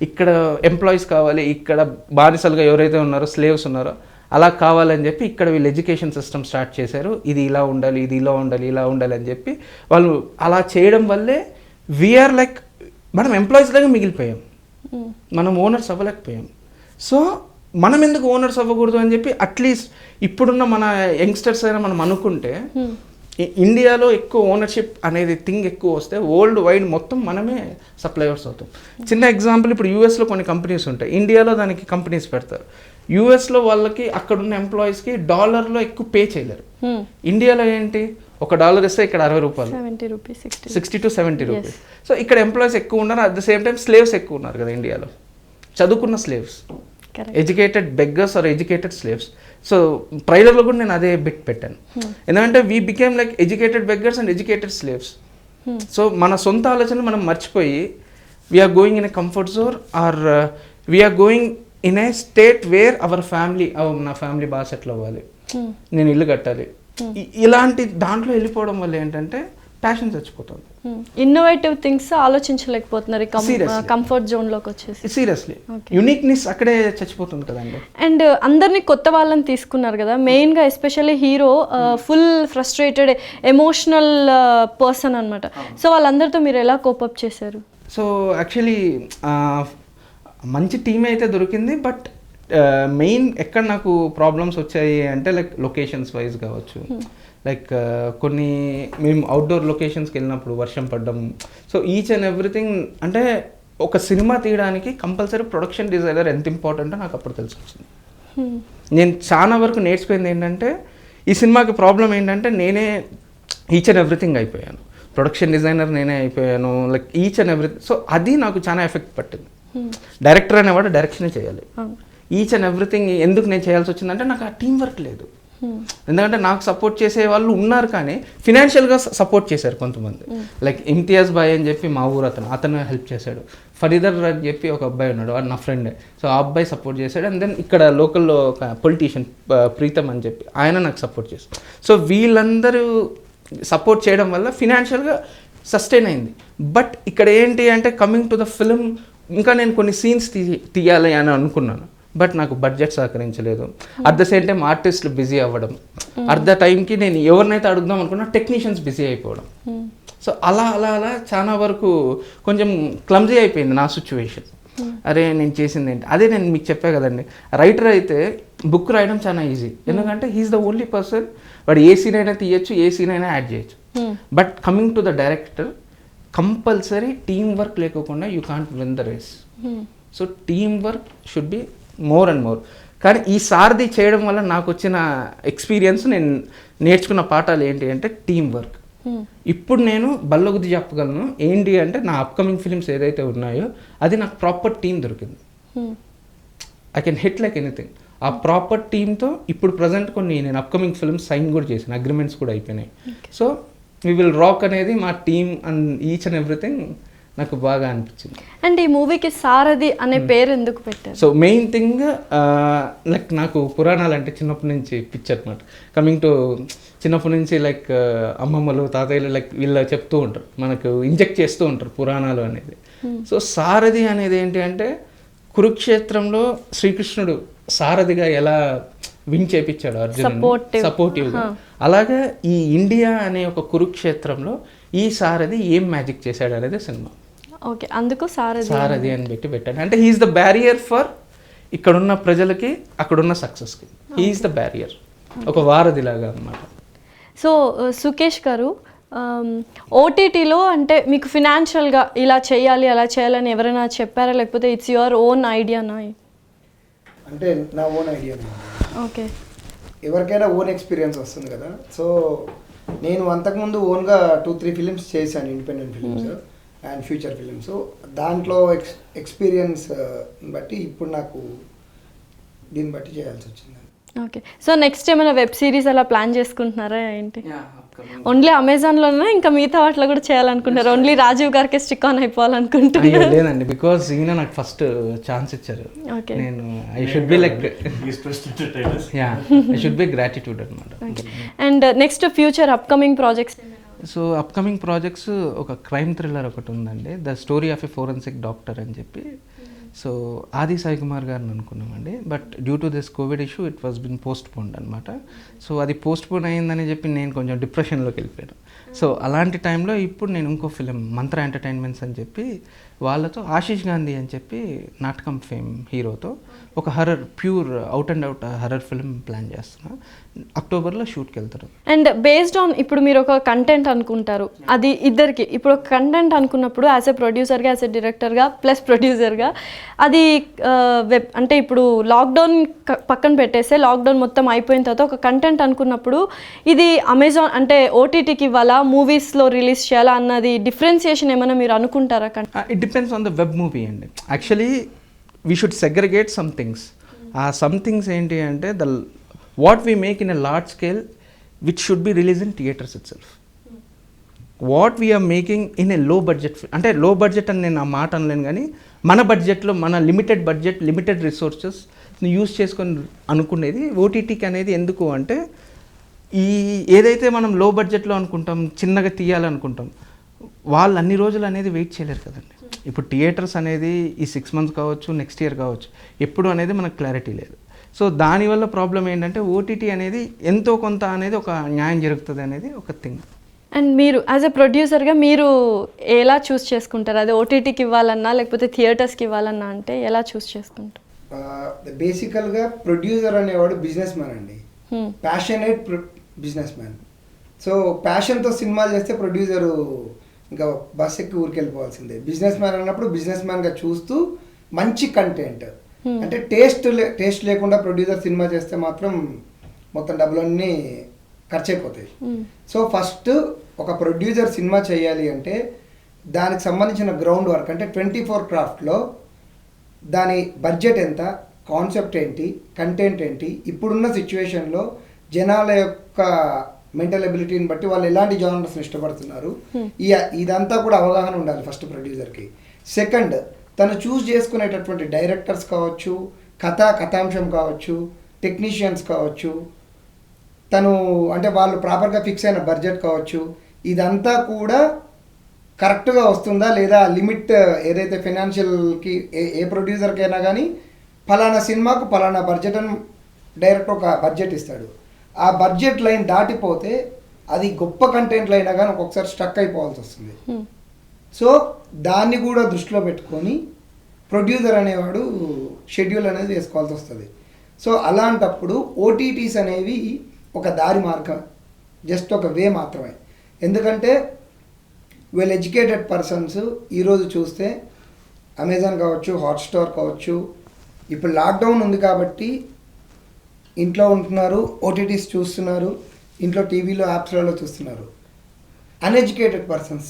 ఇక్కడ ఎంప్లాయీస్ కావాలి, ఇక్కడ బానిసలుగా ఎవరైతే ఉన్నారో స్లేవ్స్ ఉన్నారో అలా కావాలని చెప్పి ఇక్కడ వీళ్ళు ఎడ్యుకేషన్ సిస్టమ్ స్టార్ట్ చేశారు. ఇది ఇలా ఉండాలి, ఇది ఇలా ఉండాలి, ఇలా ఉండాలి అని చెప్పి వాళ్ళు అలా చేయడం వల్లే వీఆర్ లైక్ మనం ఎంప్లాయీస్ లాగా మిగిలిపోయాం, మనం ఓనర్స్ అవ్వలేకపోయాం. సో మనం ఎందుకు ఓనర్స్ అవ్వకూడదు అని చెప్పి అట్లీస్ట్ ఇప్పుడున్న మన యంగ్స్టర్స్ అయినా మనం అనుకుంటే ఇండియాలో ఎక్కువ ఓనర్షిప్ అనేది థింగ్ ఎక్కువ వస్తే వరల్డ్ వైడ్ మొత్తం మనమే సప్లయర్స్ అవుతాం. చిన్న ఎగ్జాంపుల్, ఇప్పుడు యూఎస్లో కొన్ని కంపెనీస్ ఉంటాయి, ఇండియాలో దానికి కంపెనీస్ పెడతారు. యూఎస్లో వాళ్ళకి అక్కడున్న ఎంప్లాయీస్కి డాలర్లో ఎక్కువ పే చేయలేరు. ఇండియాలో ఏంటి, $1 ఇస్తే ఇక్కడ $60, 60 to 70 రూపీస్. సో ఇక్కడ ఎంప్లాయీస్ ఎక్కువ ఉన్నారు, at the same time slaves ఎక్కువ ఉన్నారు కదా ఇండియాలో, చదువుకున్న slaves, educated beggars or educated slaves. So ట్రైలర్లో కూడా నేను అదే బిట్ పెట్టాను. ఎందుకంటే we became like educated beggars and educated slaves. So మన సొంత ఆలోచనలు మనం మర్చిపోయి we are going in a comfort zone or we are going in a state where our family, నా ఫ్యామిలీ బాగా సెటిల్ అవ్వాలి, నేను ఇల్లు కట్టాలి, ఇలాంటి దాంట్లో వెళ్ళిపోవడం వల్ల ఏంటంటే ప్యాషన్ చచ్చిపోతుంది. ఇన్నోవేటివ్ థింగ్స్ ఆలోచించలేకపోతున్నారు కంఫర్ట్ జోన్లోకి వచ్చేసి. సీరియస్లీ యూనిక్నెస్ అక్కడే చచ్చిపోతుంది కదండి. అండ్ అందరినీ కొత్త వాళ్ళని తీసుకున్నారు కదా, మెయిన్గా especially hero full frustrated emotional person అనమాట. సో వాళ్ళందరితో మీరు ఎలా కోపప్ చేశారు? సో యాక్చువల్లీ మంచి టీం అయితే దొరికింది. బట్ మెయిన్ ఎక్కడ నాకు ప్రాబ్లమ్స్ వచ్చాయి అంటే లైక్ లొకేషన్స్ వైజ్ కావచ్చు, లైక్ కొన్ని మేము అవుట్డోర్ లొకేషన్స్కి వెళ్ళినప్పుడు వర్షం పడ్డం. సో ఈచ్ అండ్ ఎవ్రీథింగ్ అంటే ఒక సినిమా తీయడానికి కంపల్సరీ ప్రొడక్షన్ డిజైనర్ ఎంత ఇంపార్టెంటో నాకు అప్పుడు తెలిసి వచ్చింది. నేను చాలా వరకు నేర్చుకుంది ఏంటంటే ఈ సినిమాకి ప్రాబ్లం ఏంటంటే నేనే ఈచ్ అండ్ ఎవ్రీథింగ్ అయిపోయాను, ప్రొడక్షన్ డిజైనర్ నేనే అయిపోయాను, like each and everything. So అది నాకు చాలా ఎఫెక్ట్ పట్టింది. డైరెక్టర్ అనేవాడు డైరెక్షనే చేయాలి, ఈచ్ అండ్ ఎవ్రీథింగ్ ఎందుకు నేను చేయాల్సి వచ్చిందంటే నాకు ఆ టీం వర్క్ లేదు. ఎందుకంటే నాకు సపోర్ట్ చేసే వాళ్ళు ఉన్నారు, కానీ ఫినాన్షియల్గా సపోర్ట్ చేశారు కొంతమంది. లైక్ ఇమ్తియాజ్ బాయ్ అని చెప్పి మా ఊరు అతను హెల్ప్ చేశాడు. ఫరీదర్ అని చెప్పి ఒక అబ్బాయి ఉన్నాడు, వాడు నా ఫ్రెండే. సో ఆ అబ్బాయి సపోర్ట్ చేశాడు. అండ్ దెన్ ఇక్కడ లోకల్లో ఒక పొలిటీషియన్ ప్రీతం అని చెప్పి ఆయన నాకు సపోర్ట్ చేశాడు. సో వీళ్ళందరూ సపోర్ట్ చేయడం వల్ల ఫినాన్షియల్గా సస్టైన్ అయింది. బట్ ఇక్కడ ఏంటి అంటే కమింగ్ టు ద ఫిలిం, ఇంకా నేను కొన్ని సీన్స్ తీయాలి అని అనుకున్నాను, బట్ నాకు బడ్జెట్ సహకరించలేదు. అట్ ద సేమ్ టైం ఆర్టిస్టులు బిజీ అవ్వడం, అట్ ద టైంకి నేను ఎవరినైతే అడుగుదాం అనుకున్నా టెక్నీషియన్స్ బిజీ అయిపోవడం. సో అలా అలా అలా చాలా వరకు కొంచెం క్లమ్జీ అయిపోయింది నా సిచ్యువేషన్. అరే నేను చేసింది ఏంటి, అదే నేను మీకు చెప్పా కదండి, రైటర్ అయితే బుక్ రాయడం చాలా ఈజీ, ఎందుకంటే హీఈస్ ద ఓన్లీ పర్సన్. వాడు ఏ సీన్ అయినా తీయచ్చు, ఏ సీన్ అయినా యాడ్ చేయొచ్చు. But coming to the director, compulsory team work లేకోకుండా you can't win the race. So team work should be more and more. కానీ ఈ సారథి చేయడం వల్ల నాకు వచ్చిన ఎక్స్పీరియన్స్, నేను నేర్చుకున్న పాఠాలు ఏంటి అంటే టీమ్ వర్క్. ఇప్పుడు నేను బల్లగుద్ది చెప్పగలను ఏంటి అంటే, నా అప్కమింగ్ ఫిలిమ్స్ ఏదైతే ఉన్నాయో అది నాకు ప్రాపర్ టీమ్ దొరికింది. I can hit like anything. ఆ ప్రాపర్ టీమ్తో ఇప్పుడు ప్రజెంట్ కొన్ని నేను అప్కమింగ్ ఫిల్మ్స్ సైన్ కూడా చేశాను, అగ్రిమెంట్స్ కూడా అయిపోయినాయి. సో వీ విల్ రాక్ అనేది మా team and each and everything నాకు బాగా అనిపించింది. అండ్ ఈ మూవీకి సారథి అనే పేరు ఎందుకు పెట్టారు? సో మెయిన్ థింగ్ లైక్ నాకు పురాణాలు అంటే చిన్నప్పటి నుంచి పిచ్చి అనమాట. కమింగ్ టు చిన్నప్పటి నుంచి లైక్ అమ్మమ్మలు తాతయ్యలు లైక్ వీళ్ళు చెప్తూ ఉంటారు, మనకు ఇంజెక్ట్ చేస్తూ ఉంటారు పురాణాలు అనేది. సో సారథి అనేది ఏంటి అంటే, కురుక్షేత్రంలో శ్రీకృష్ణుడు సారథిగా ఎలా విన్ చేపించాడు అర్జున్ సపోర్టివ్గా, అలాగే ఈ ఇండియా అనే ఒక కురుక్షేత్రంలో ఈ సారథి ఏం మ్యాజిక్ చేశాడు అనేది సినిమా. ఓకే, అందుకు సారథి అని పెట్టాడు. అంటే హీఈస్ ద బ్యారియర్ ఫర్ ఇక్కడున్న ప్రజలకి అక్కడున్న సక్సెస్కి. హీఈస్ ద బ్యారియర్, ఒక వారధి లాగా అన్నమాట. సో సుకేష్ గారు, ఓటీటీలో అంటే మీకు ఫినాన్షియల్గా ఇలా చేయాలి అలా చేయాలని ఎవరైనా చెప్పారా, లేకపోతే ఇట్స్ యువర్ ఓన్ ఐడియానా? అంటే నా ఓన్ ఐడియా. ఓకే, ఎవరికైనా ఓన్ ఎక్స్పీరియన్స్ వస్తుంది కదా. సో నేను అంతకుముందు ఓన్గా 2-3 ఫిలిమ్స్ చేశాను, independent films and future films. దాంట్లో ఎక్స్పీరియన్స్ బట్టి ఇప్పుడు నాకు దీన్ని బట్టి చేయాల్సి వచ్చింది. ఓకే, సో నెక్స్ట్ ఏమైనా వెబ్ సిరీస్ అలా ప్లాన్ చేసుకుంటున్నారా ఏంటి? ఓన్లీ అమెజాన్లోనే ఇంకా మిగతా వాటిలో కూడా చేయాలనుకుంటారు? ఓన్లీ రాజీవ్ గారికి స్టిక్ ఆన్ అయిపోవాలనుకుంటున్నారు? లేదండి, బికాజ్ ఈయన నాకు ఫస్ట్ ఛాన్స్ ఇచ్చారు. నేను I should be like I should be gratitude అనమాట. And next future upcoming projects? So upcoming projects ఒక క్రైమ్ థ్రిల్లర్ ఒకటి ఉందండి, the story of a forensic doctor అని చెప్పి. సో ఆది సాయి కుమార్ గారిని అనుకున్నామండి, but due to this covid issue it was been postponed అనమాట. సో అది పోస్ట్ పోన్ అయిందని చెప్పి నేను కొంచెం డిప్రెషన్లోకి వెళ్ళిపోయాను. సో అలాంటి టైంలో ఇప్పుడు నేను ఇంకో ఫిలిం మంత్ర ఎంటర్టైన్మెంట్స్ అని చెప్పి వాళ్ళతో ఆశీష్ గాంధీ అని చెప్పి నాటకం ఫేమ్ హీరోతో ఒక horror, pure out and out horror film plan చేస్తున్నా. అక్టోబర్లో షూట్కి వెళ్తారు. అండ్ బేస్డ్ ఆన్ ఇప్పుడు మీరు ఒక కంటెంట్ అనుకుంటారు, అది ఇద్దరికి ఇప్పుడు ఒక కంటెంట్ అనుకున్నప్పుడు యాజ్ ఎ ప్రొడ్యూసర్గా, యాజ్ ఎ డైరెక్టర్గా ప్లస్ ప్రొడ్యూసర్గా అది వెబ్ అంటే ఇప్పుడు లాక్డౌన్ పక్కన పెట్టేస్తే లాక్డౌన్ మొత్తం అయిపోయిన తర్వాత ఒక కంటెంట్ అనుకున్నప్పుడు ఇది అమెజాన్ అంటే ఓటీటీకి ఇవ్వాలా, మూవీస్లో రిలీజ్ చేయాలా అన్నది డిఫరెన్సియేషన్ ఏమైనా మీరు అనుకుంటారా? It depends on the web movie అండి. Actually we should segregate some things. ఆ సమ్ థింగ్స్ ఏంటి అంటే the what we make in a large scale which should be release in theatres itself. What we're making in a low budget, అంటే లో బడ్జెట్ అని నేను ఆ మాట అనలేను, కానీ మన బడ్జెట్లో మన లిమిటెడ్ బడ్జెట్, లిమిటెడ్ రిసోర్సెస్ని యూజ్ చేసుకొని అనుకునేది ఓటీటీకి అనేది. ఎందుకు అంటే ఈ ఏదైతే మనం లో బడ్జెట్లో అనుకుంటాం, చిన్నగా తీయాలనుకుంటాం, వాళ్ళు అన్ని రోజులు అనేది వెయిట్ చేయలేరు కదండి. ఇప్పుడు థియేటర్స్ అనేది ఈ 6 months కావచ్చు, నెక్స్ట్ ఇయర్ కావచ్చు, ఎప్పుడు అనేది మనకు క్లారిటీ లేదు. సో దానివల్ల ప్రాబ్లం ఏంటంటే ఓటీటీ అనేది ఎంతో కొంత అనేది ఒక న్యాయం జరుగుతుంది అనేది ఒక థింగ్. అండ్ మీరు యాజ్ ఎ ప్రొడ్యూసర్గా మీరు ఎలా చూస్ చేసుకుంటారు? అది ఓటీటీకి ఇవ్వాలన్నా లేకపోతే థియేటర్స్కి ఇవ్వాలన్నా అంటే ఎలా చూస్ చేసుకుంటారు? బేసికల్గా ప్రొడ్యూసర్ అనేవాడు బిజినెస్ మ్యాన్ అండి, ప్యాషనేట్ బిజినెస్ మ్యాన్. సో ప్యాషన్తో సినిమాలు చేస్తే ప్రొడ్యూసరు ఇంకా బస్ ఎక్కి ఊరికి వెళ్ళిపోవాల్సిందే. బిజినెస్ మ్యాన్ అన్నప్పుడు బిజినెస్ మ్యాన్గా చూస్తూ మంచి కంటెంట్, అంటే టేస్ట్ లేకుండా ప్రొడ్యూసర్ సినిమా చేస్తే మాత్రం మొత్తం డబ్బులన్నీ ఖర్చు అయిపోతాయి. సో ఫస్ట్ ఒక ప్రొడ్యూసర్ సినిమా చేయాలి అంటే దానికి సంబంధించిన గ్రౌండ్ వర్క్, అంటే 24 క్రాఫ్ట్లో దాని బడ్జెట్ ఎంత, కాన్సెప్ట్ ఏంటి, కంటెంట్ ఏంటి, ఇప్పుడున్న సిచ్యువేషన్లో జనాల యొక్క మెంటల్ ఎబిలిటీని బట్టి వాళ్ళు ఎలాంటి జానర్స్ని ఇష్టపడుతున్నారు, ఇదంతా కూడా అవగాహన ఉండాలి ఫస్ట్ ప్రొడ్యూసర్కి. సెకండ్, తను చూస్ చేసుకునేటటువంటి డైరెక్టర్స్ కావచ్చు, కథాంశం కావచ్చు, టెక్నీషియన్స్ కావచ్చు, తను అంటే వాళ్ళు ప్రాపర్గా ఫిక్స్ అయిన బడ్జెట్ కావచ్చు, ఇదంతా కూడా కరెక్ట్గా వస్తుందా లేదా, లిమిట్ ఏదైతే ఫైనాన్షియల్కి ఏ ప్రొడ్యూసర్కైనా కానీ ఫలానా సినిమాకు ఫలానా బడ్జెట్ అని డైరెక్టర్ ఒక బడ్జెట్ ఇస్తాడు. ఆ బడ్జెట్ లైన్ దాటిపోతే అది గొప్ప కంటెంట్లు అయినా కానీ ఒక్కొక్కసారి స్ట్రక్ అయిపోవాల్సి వస్తుంది. సో దాన్ని కూడా దృష్టిలో పెట్టుకొని ప్రొడ్యూసర్ అనేవాడు షెడ్యూల్ అనేది వేసుకోవాల్సి వస్తుంది. సో అలాంటప్పుడు ఓటీటీస్ అనేవి ఒక దారి మార్గం, జస్ట్ ఒక వే మాత్రమే. ఎందుకంటే వెల్ ఎడ్యుకేటెడ్ పర్సన్స్ ఈరోజు చూస్తే అమెజాన్ కావచ్చు, హాట్స్టార్ కావచ్చు, ఇప్పుడు లాక్డౌన్ ఉంది కాబట్టి ఇంట్లో ఉంటున్నారు, ఓటీటీస్ చూస్తున్నారు, ఇంట్లో టీవీలో యాప్స్లలో చూస్తున్నారు. అన్ఎడ్యుకేటెడ్ పర్సన్స్,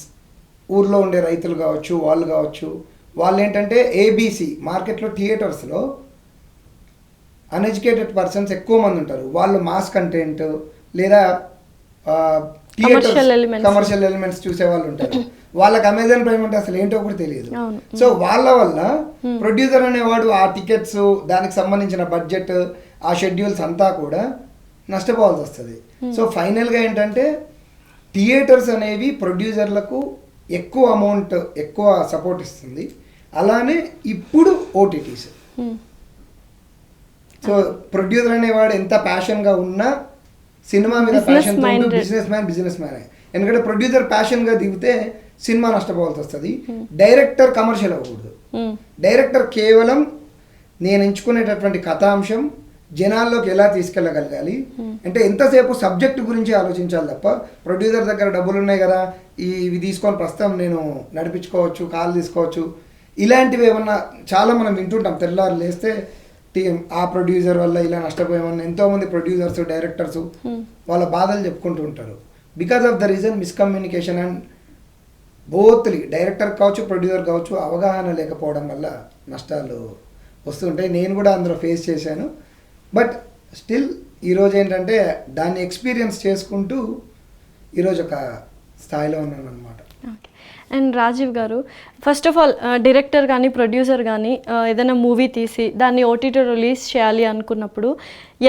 ఊర్లో ఉండే రైతులు కావచ్చు, వాళ్ళు ఏంటంటే ఏబీసీ మార్కెట్లో థియేటర్స్లో అన్ఎడ్యుకేటెడ్ పర్సన్స్ ఎక్కువ మంది ఉంటారు. వాళ్ళు మాస్ కంటెంట్ లేదా కమర్షియల్ ఎలిమెంట్స్ చూసే వాళ్ళు ఉంటారు. వాళ్ళకి అమెజాన్ ప్రైమ్ అంటే అసలు ఏంటో కూడా తెలియదు. సో వాళ్ళ వల్ల ప్రొడ్యూసర్ అనేవాడు ఆ టికెట్స్, దానికి సంబంధించిన బడ్జెట్, ఆ షెడ్యూల్స్ అంతా కూడా నష్టపోవాల్సి వస్తుంది. సో ఫైనల్గా ఏంటంటే థియేటర్స్ అనేవి ప్రొడ్యూసర్లకు ఎక్కువ అమౌంట్, ఎక్కువ సపోర్ట్ ఇస్తుంది. అలానే ఇప్పుడు ఓటీటీస్. సో ప్రొడ్యూసర్ అనేవాడు ఎంత ప్యాషన్గా ఉన్నా సినిమా మీద ప్యాషన్, బిజినెస్ మ్యాన్. ఎందుకంటే ప్రొడ్యూసర్ ప్యాషన్గా దిగితే సినిమా నష్టపోవాల్సి వస్తుంది. డైరెక్టర్ కమర్షియల్ అవ్వకూడదు. డైరెక్టర్ కేవలం నేను ఎంచుకునేటటువంటి కథాంశం జనాల్లోకి ఎలా తీసుకెళ్ళగలగాలి అంటే ఎంతసేపు సబ్జెక్ట్ గురించి ఆలోచించాలి తప్ప, ప్రొడ్యూసర్ దగ్గర డబ్బులు ఉన్నాయి కదా ఇవి తీసుకొని ప్రస్తుతం నేను నడిపించుకోవచ్చు, కాల్ తీసుకోవచ్చు, ఇలాంటివి ఏమన్నా చాలా మనం వింటుంటాం. తెల్లారు లేస్తే ఆ ప్రొడ్యూసర్ వల్ల ఇలా నష్టపోయామని ఎంతోమంది ప్రొడ్యూసర్స్, డైరెక్టర్స్ వాళ్ళ బాధలు చెప్పుకుంటూ ఉంటారు. Because of the reason miscommunication and bothly director కావచ్చు, ప్రొడ్యూసర్ కావచ్చు, అవగాహన లేకపోవడం వల్ల నష్టాలు వస్తుంటాయి. నేను కూడా అందులో ఫేస్ చేశాను. బట్ స్టిల్ ఈరోజు ఏంటంటే దాన్ని ఎక్స్పీరియన్స్ చేసుకుంటూ ఈరోజు ఒక స్థాయిలో ఉన్నాను అనమాట. అండ్ రాజీవ్ గారు, ఫస్ట్ ఆఫ్ ఆల్ డైరెక్టర్ కానీ ప్రొడ్యూసర్ కానీ ఏదైనా మూవీ తీసి దాన్ని ఓటీటీ రిలీజ్ చేయాలి అనుకున్నప్పుడు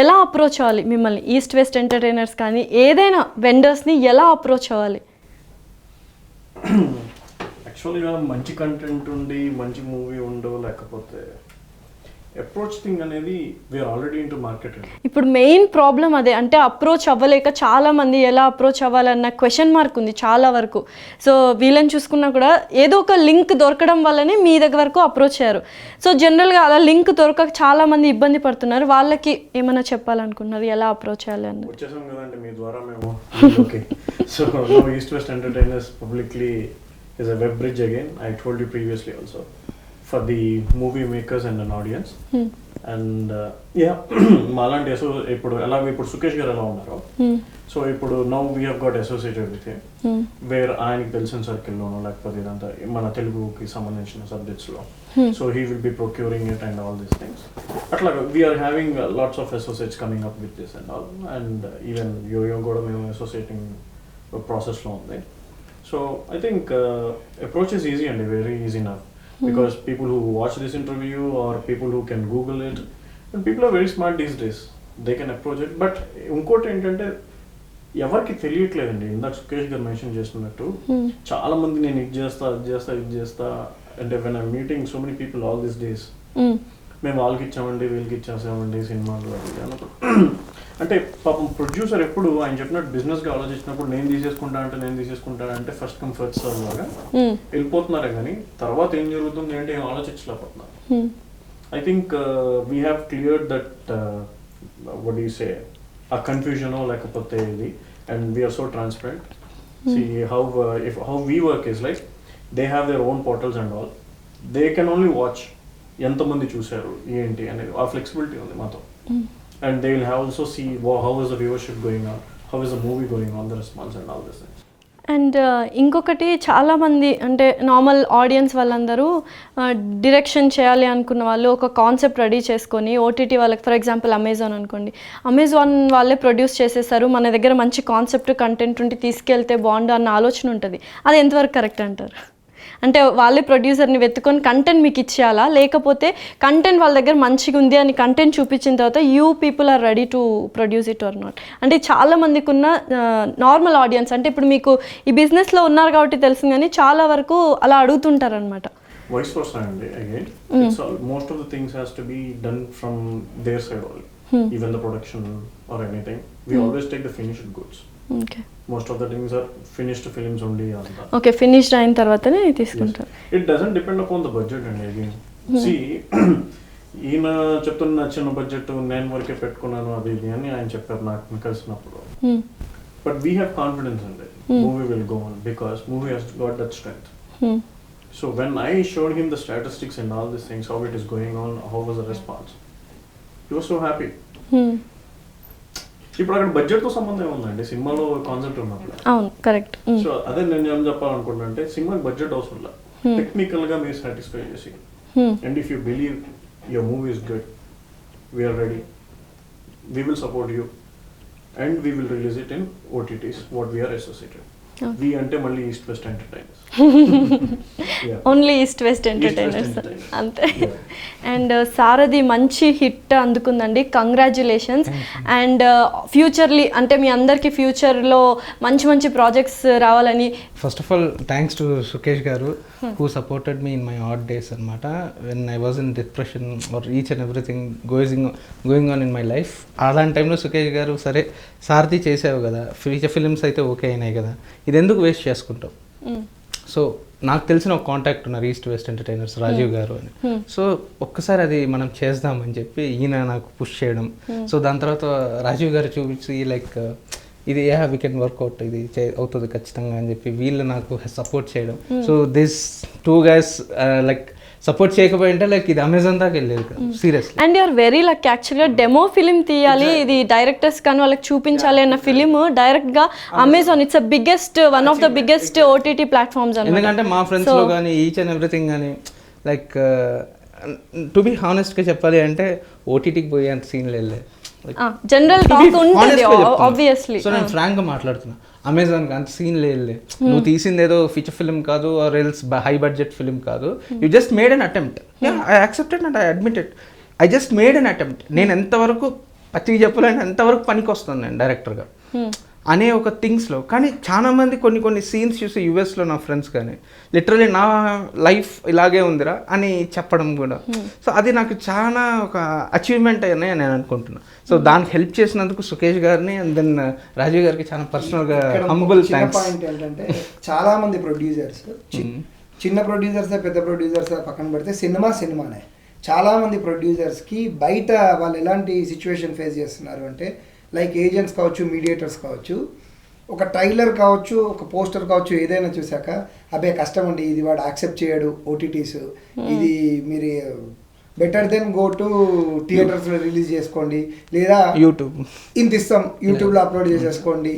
ఎలా అప్రోచ్ అవ్వాలి మిమ్మల్ని? ఈస్ట్ వెస్ట్ ఎంటర్టైనర్స్ కానీ ఏదైనా వెండర్స్ని ఎలా అప్రోచ్ అవ్వాలి? యాక్చువల్గా మంచి కంటెంట్ ఉండి మంచి మూవీ ఉండవు, లేకపోతే అప్రోచ్ థింగ్ అనేది వీఆర్ ఆల్రెడీ ఇంటూ మార్కెట్. ఇప్పుడు మెయిన్ ప్రాబ్లం అదే, అంటే అప్రోచ్ అవ్వలేక చాలామంది ఎలా అప్రోచ్ అవ్వాలన్న క్వశ్చన్ మార్క్ ఉంది చాలా వరకు. సో వీళ్ళని చూసుకున్నా కూడా ఏదో ఒక లింక్ దొరకడం వల్లనే మీ దగ్గర వరకు అప్రోచ్ అయ్యారు. సో జనరల్గా అలా లింక్ దొరకక చాలామంది ఇబ్బంది పడుతున్నారు. వాళ్ళకి ఏమైనా చెప్పాలనుకున్నారు, ఎలా అప్రోచ్ చేయాలి అని? వచ్చేసాం కదండి మీ ద్వారా మేము. Okay, so east west entertainers publicly is a web bridge again. I told you previously also, for the movie makers and an audience. And yeah, malanti so ఇప్పుడు అలాగే ఇప్పుడు సుకేష్ గారు ఎలా ఉన్నారు, సో ఇప్పుడు now we have got associated with him, where ఆయనకి తెలిసిన సర్కిల్లోనో లేకపోతే ఇదంతా మన తెలుగుకి సంబంధించిన సబ్జెక్ట్స్లో, so he will be procuring it and all these things. అట్లా we're having lots of associates coming up with this and all. And even YoYo కూడా మేము అసోసియేటింగ్ ప్రాసెస్లో ఉంది. So I think approach is easy and very easy now, because people who watch this interview or people who can Google it, and people are very smart these days, they can approach it. But ఇంకోటి ఏంటంటే ఎవరికి తెలియట్లేదండి. ఇందాక సుకేష్ గారు మెన్షన్ చేస్తున్నట్టు చాలా మంది నేను ఇది చేస్తా అంటే when I meeting so many people all these days, మేము వాళ్ళకి ఇచ్చామండి, వీళ్ళకి ఇచ్చేసామండి సినిమాలు అన్నప్పుడు. అంటే పాపం ప్రొడ్యూసర్ ఎప్పుడు ఆయన చెప్పినట్టు బిజినెస్గా ఆలోచించినప్పుడు నేను తీసేసుకుంటా అంటే ఫస్ట్ కమ్ ఫస్ట్ సర్వ్ లాగా వెళ్ళిపోతున్నారే కానీ తర్వాత ఏం జరుగుతుంది అంటే ఏం ఆలోచించలేకపోతున్నారు. I think we have cleared that what you say ఆ కన్ఫ్యూజనో లేకపోతే ఇది, and we're so transparent. See how we work is like they have their own portals and all. They can only watch ఎంతమంది చూశారు ఏంటి అనేది, ఆ ఫ్లెక్సిబిలిటీ ఉంది మాతో. And they will also see how is the viewership going on, how is the movie going on, the response and all these things. And ఇంకొకటి చాలామంది అంటే నార్మల్ ఆడియన్స్ వాళ్ళందరూ డిరెక్షన్ చేయాలి అనుకున్న వాళ్ళు ఒక కాన్సెప్ట్ రెడీ చేసుకొని ఓటీటీ వాళ్ళకి, ఫర్ ఎగ్జాంపుల్ అమెజాన్ అనుకోండి, అమెజాన్ వాళ్ళే ప్రొడ్యూస్ చేసేస్తారు, మన దగ్గర మంచి కాన్సెప్ట్ కంటెంట్ ఉండి తీసుకెళ్తే బాగుండు అన్న ఆలోచన ఉంటుంది. అది ఎంతవరకు కరెక్ట్ అంటారు? అంటే వాళ్ళే ప్రొడ్యూసర్ని వెతుకొని కంటెంట్ మీకు ఇచ్చేయాలా, లేకపోతే కంటెంట్ వాళ్ళ దగ్గర మంచిగా ఉంది అని కంటెంట్ చూపించిన తర్వాత you people are ready to produce it or not? అంటే చాలా మందికి ఉన్న నార్మల్ ఆడియన్స్, అంటే ఇప్పుడు మీకు ఈ బిజినెస్లో ఉన్నారు కాబట్టి తెలుసు, కానీ చాలా వరకు అలా అడుగుతుంటారు అనమాట. వైస్ వర్సా అండి. Again most of the things has to be done from their side only. Even the production or anything we always take the finished goods. Okay, most of the things are finished films only. అంతా ఓకే, ఫినిష్డ్ అయిన తర్వాతనే తీసుకుంటారు. It doesn't depend upon the budget అండి. అగైన్ సి ఈయన చెప్తున్న చిన్న బడ్జెట్ నేను వరకే పెట్టుకున్నాను అది ఇది అని ఆయన చెప్పారు నాకు కలిసినప్పుడు. బట్ వీ హ్యావ్ కాన్ఫిడెన్స్ అండి movie will go on because movie he's got that strength. So when I showed him the statistics and all these things, how it is going on, how was the response, he was so happy. ఇప్పుడు అక్కడ బడ్జెట్ తో సంబంధం ఏముందండి సినిమాలో కాన్సెప్ట్ ఉన్నప్పుడు. అవును, కరెక్ట్. సో అదే నేను ఏం చెప్పాలనుకుంటున్నా అంటే సినిమాకి బడ్జెట్ అవసరం లేదు, టెక్నికల్ గా మీరు సాటిస్ఫై చేసి and if you believe your movie is good we're ready, we will support you and we will release it in OTTs what we're associated. We అంటే మళ్ళీ East west Entertainers, only East west Entertainers అంతే. అండ్ సారథి మంచి హిట్ అందుకుందండి, కంగ్రాచ్యులేషన్స్. అండ్ ఫ్యూచర్లీ అంటే మీ అందరికీ ఫ్యూచర్లో మంచి మంచి ప్రాజెక్ట్స్ రావాలని. First of all thanks to Sukesh గారు who supported me in my odd days అనమాట, when I was in depression are each and everything going on in my life. అలాంటి టైంలో సుకేష్ గారు సరే సారథి చేసావు కదా, ఫీచర్ ఫిలిమ్స్ అయితే ఓకే అయినాయి కదా, ఇది ఎందుకు వేస్ట్ చేసుకుంటావు. సో నాకు తెలిసిన ఒక కాంటాక్ట్ ఉన్నారు ఈస్ట్ వెస్ట్ ఎంటర్టైనర్స్, రాజీవ్ గారు అని. సో ఒక్కసారి అది మనం చేద్దామని చెప్పి ఈయన నాకు పుష్ చేయడం. సో దాని తర్వాత రాజీవ్ గారు చూపించి లైక్ ఇది వీ కెన్ వర్కౌట్, ఇది అవుతుంది ఖచ్చితంగా అని చెప్పి వీళ్ళు నాకు సపోర్ట్ చేయడం. So this two guys like support చేయకపోయింటే లైక్ ఇది అమెజాన్ దాకా వెళ్ళేది కదా seriously. And you're very luck యాక్చువల్గా డెమో ఫిలిం తీయాలి, ఇది డైరెక్టర్స్ కానీ వాళ్ళకి చూపించాలి అన్న ఫిలిం డైరెక్ట్గా Amazon, it's biggest one of the biggest OTT platforms. ఎందుకంటే మా ఫ్రెండ్స్లో కానీ ఈచ్ అండ్ ఎవ్రీథింగ్ కానీ లైక్ టు బి హానెస్ట్గా చెప్పాలి అంటే ఓటీటీకి పోయే అంత సీన్లు వెళ్ళలేదు. జనరల్ టాక్ ఉంటుంది ఆబ్వియస్లీ. సో నేను ఫ్రాంక్గా మాట్లాడుతున్నా, అమెజాన్కి అంత సీన్ లేదులే, నువ్వు తీసింది ఏదో ఫీచర్ ఫిల్మ్ కాదు or else high budget film కాదు, you just made an attempt. I accepted and I admitted, I just made an attempt. నేను ఎంతవరకు పచ్చిగా చెప్పలేను ఎంతవరకు పనికి వస్తాను నేను డైరెక్టర్గా అనే ఒక థింగ్స్లో. కానీ చాలా మంది కొన్ని సీన్స్ చూసి యూఎస్లో నా ఫ్రెండ్స్ కానీ లిటరలీ నా లైఫ్ ఇలాగే ఉందిరా అని చెప్పడం కూడా. సో అది నాకు చాలా ఒక అచీవ్మెంట్ అని నేను అనుకుంటున్నాను. సో దానికి హెల్ప్ చేసినందుకు సుకేష్ గారిని అండ్ దెన్ రాజీవ్ గారికి చాలా పర్సనల్గా హంబుల్ థ్యాంక్స్. పాయింట్ ఏంటంటే చాలా మంది ప్రొడ్యూసర్స్, చిన్న ప్రొడ్యూసర్స్ పెద్ద ప్రొడ్యూసర్స్ పక్కన పెడితే సినిమానే, చాలా మంది ప్రొడ్యూసర్స్కి బయట వాళ్ళు ఎలాంటి సిచ్యువేషన్ ఫేస్ చేస్తున్నారు అంటే లైక్ ఏజెంట్స్ కావచ్చు, మీడియేటర్స్ కావచ్చు, ఒక ట్రైలర్ కావచ్చు, ఒక పోస్టర్ కావచ్చు, ఏదైనా చూసాక అబ్బే కష్టం అండి, ఇది వాడు యాక్సెప్ట్ చేయడు ఓటీటీస్, ఇది మీరు బెటర్ దెన్ గో టు థియేటర్స్లో రిలీజ్ చేసుకోండి, లేదా యూట్యూబ్ ఇంత ఇస్తాం యూట్యూబ్లో అప్లోడ్ చేసేసుకోండి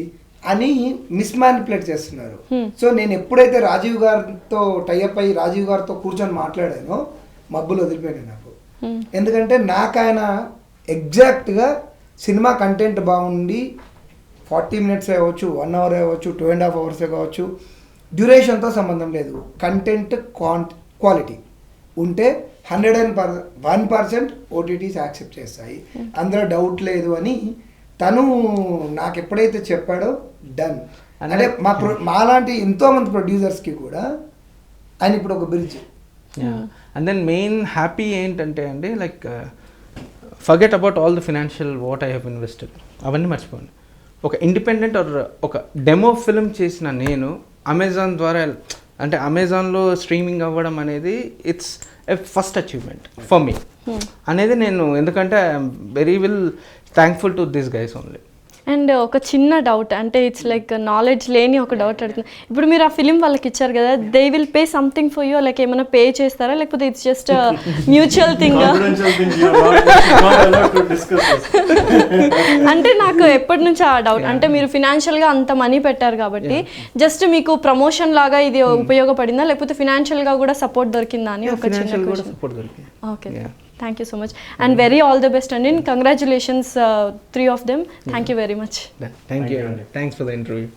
అని మిస్మానిపులేట్ చేస్తున్నారు. సో నేను ఎప్పుడైతే రాజీవ్ గారితో టైఅప్ అయ్యి రాజీవ్ గారితో కూర్చొని మాట్లాడానో మబ్బులు వదిలిపోయినాయి నాకు. ఎందుకంటే నాకు ఆయన ఎగ్జాక్ట్గా సినిమా కంటెంట్ బాగుండి 40 minutes అవ్వచ్చు, 1 hour అవ్వచ్చు, 2.5 hours కావచ్చు, డ్యూరేషన్తో సంబంధం లేదు, కంటెంట్ క్వాలిటీ ఉంటే 101% ఓటీటీస్ యాక్సెప్ట్ చేస్తాయి, అందులో డౌట్ లేదు అని తను నాకు ఎప్పుడైతే చెప్పాడో డన్. అంటే మాలాంటి ఎంతోమంది ప్రొడ్యూసర్స్కి కూడా ఆయన ఇప్పుడు ఒక bridge. And then main happy ఏంటంటే అండి like forget about all the financial what I have invested, అవన్నీ మర్చిపోండి. ఒక ఇండిపెండెంట్ ఆర్ ఒక డెమో ఫిల్మ్ చేసిన నేను అమెజాన్ ద్వారా అంటే అమెజాన్లో స్ట్రీమింగ్ అవ్వడం అనేది it's a first achievement for me అనేది నేను, ఎందుకంటే I'm very thankful to this guys only. And ఒక చిన్న డౌట్, అంటే ఇట్స్ లైక్ నాలెడ్జ్ లేని ఒక డౌట్ అడుగుతుంది. ఇప్పుడు మీరు ఆ ఫిలిం వాళ్ళకి ఇచ్చారు కదా, they will pay something for you, like ఏమైనా పే చేస్తారా, లేకపోతే it's just mutual thing? Confidential thing, you are not allowed to discuss this. అంటే నాకు ఎప్పటి నుంచి ఆ డౌట్, అంటే మీరు ఫినాన్షియల్గా అంత మనీ పెట్టారు కాబట్టి జస్ట్ మీకు ప్రమోషన్ లాగా ఇది ఉపయోగపడిందా, లేకపోతే ఫినాన్షియల్గా కూడా సపోర్ట్ దొరికిందా అని ఒక చిన్న ఫినాన్షియల్ కూడా క్వశ్చన్. సపోర్ట్ దొరికింది. Okay, thank you so much and very all the best అండి. Congratulations 3 of them. Thank you very much. Thank you. Thanks for the interview.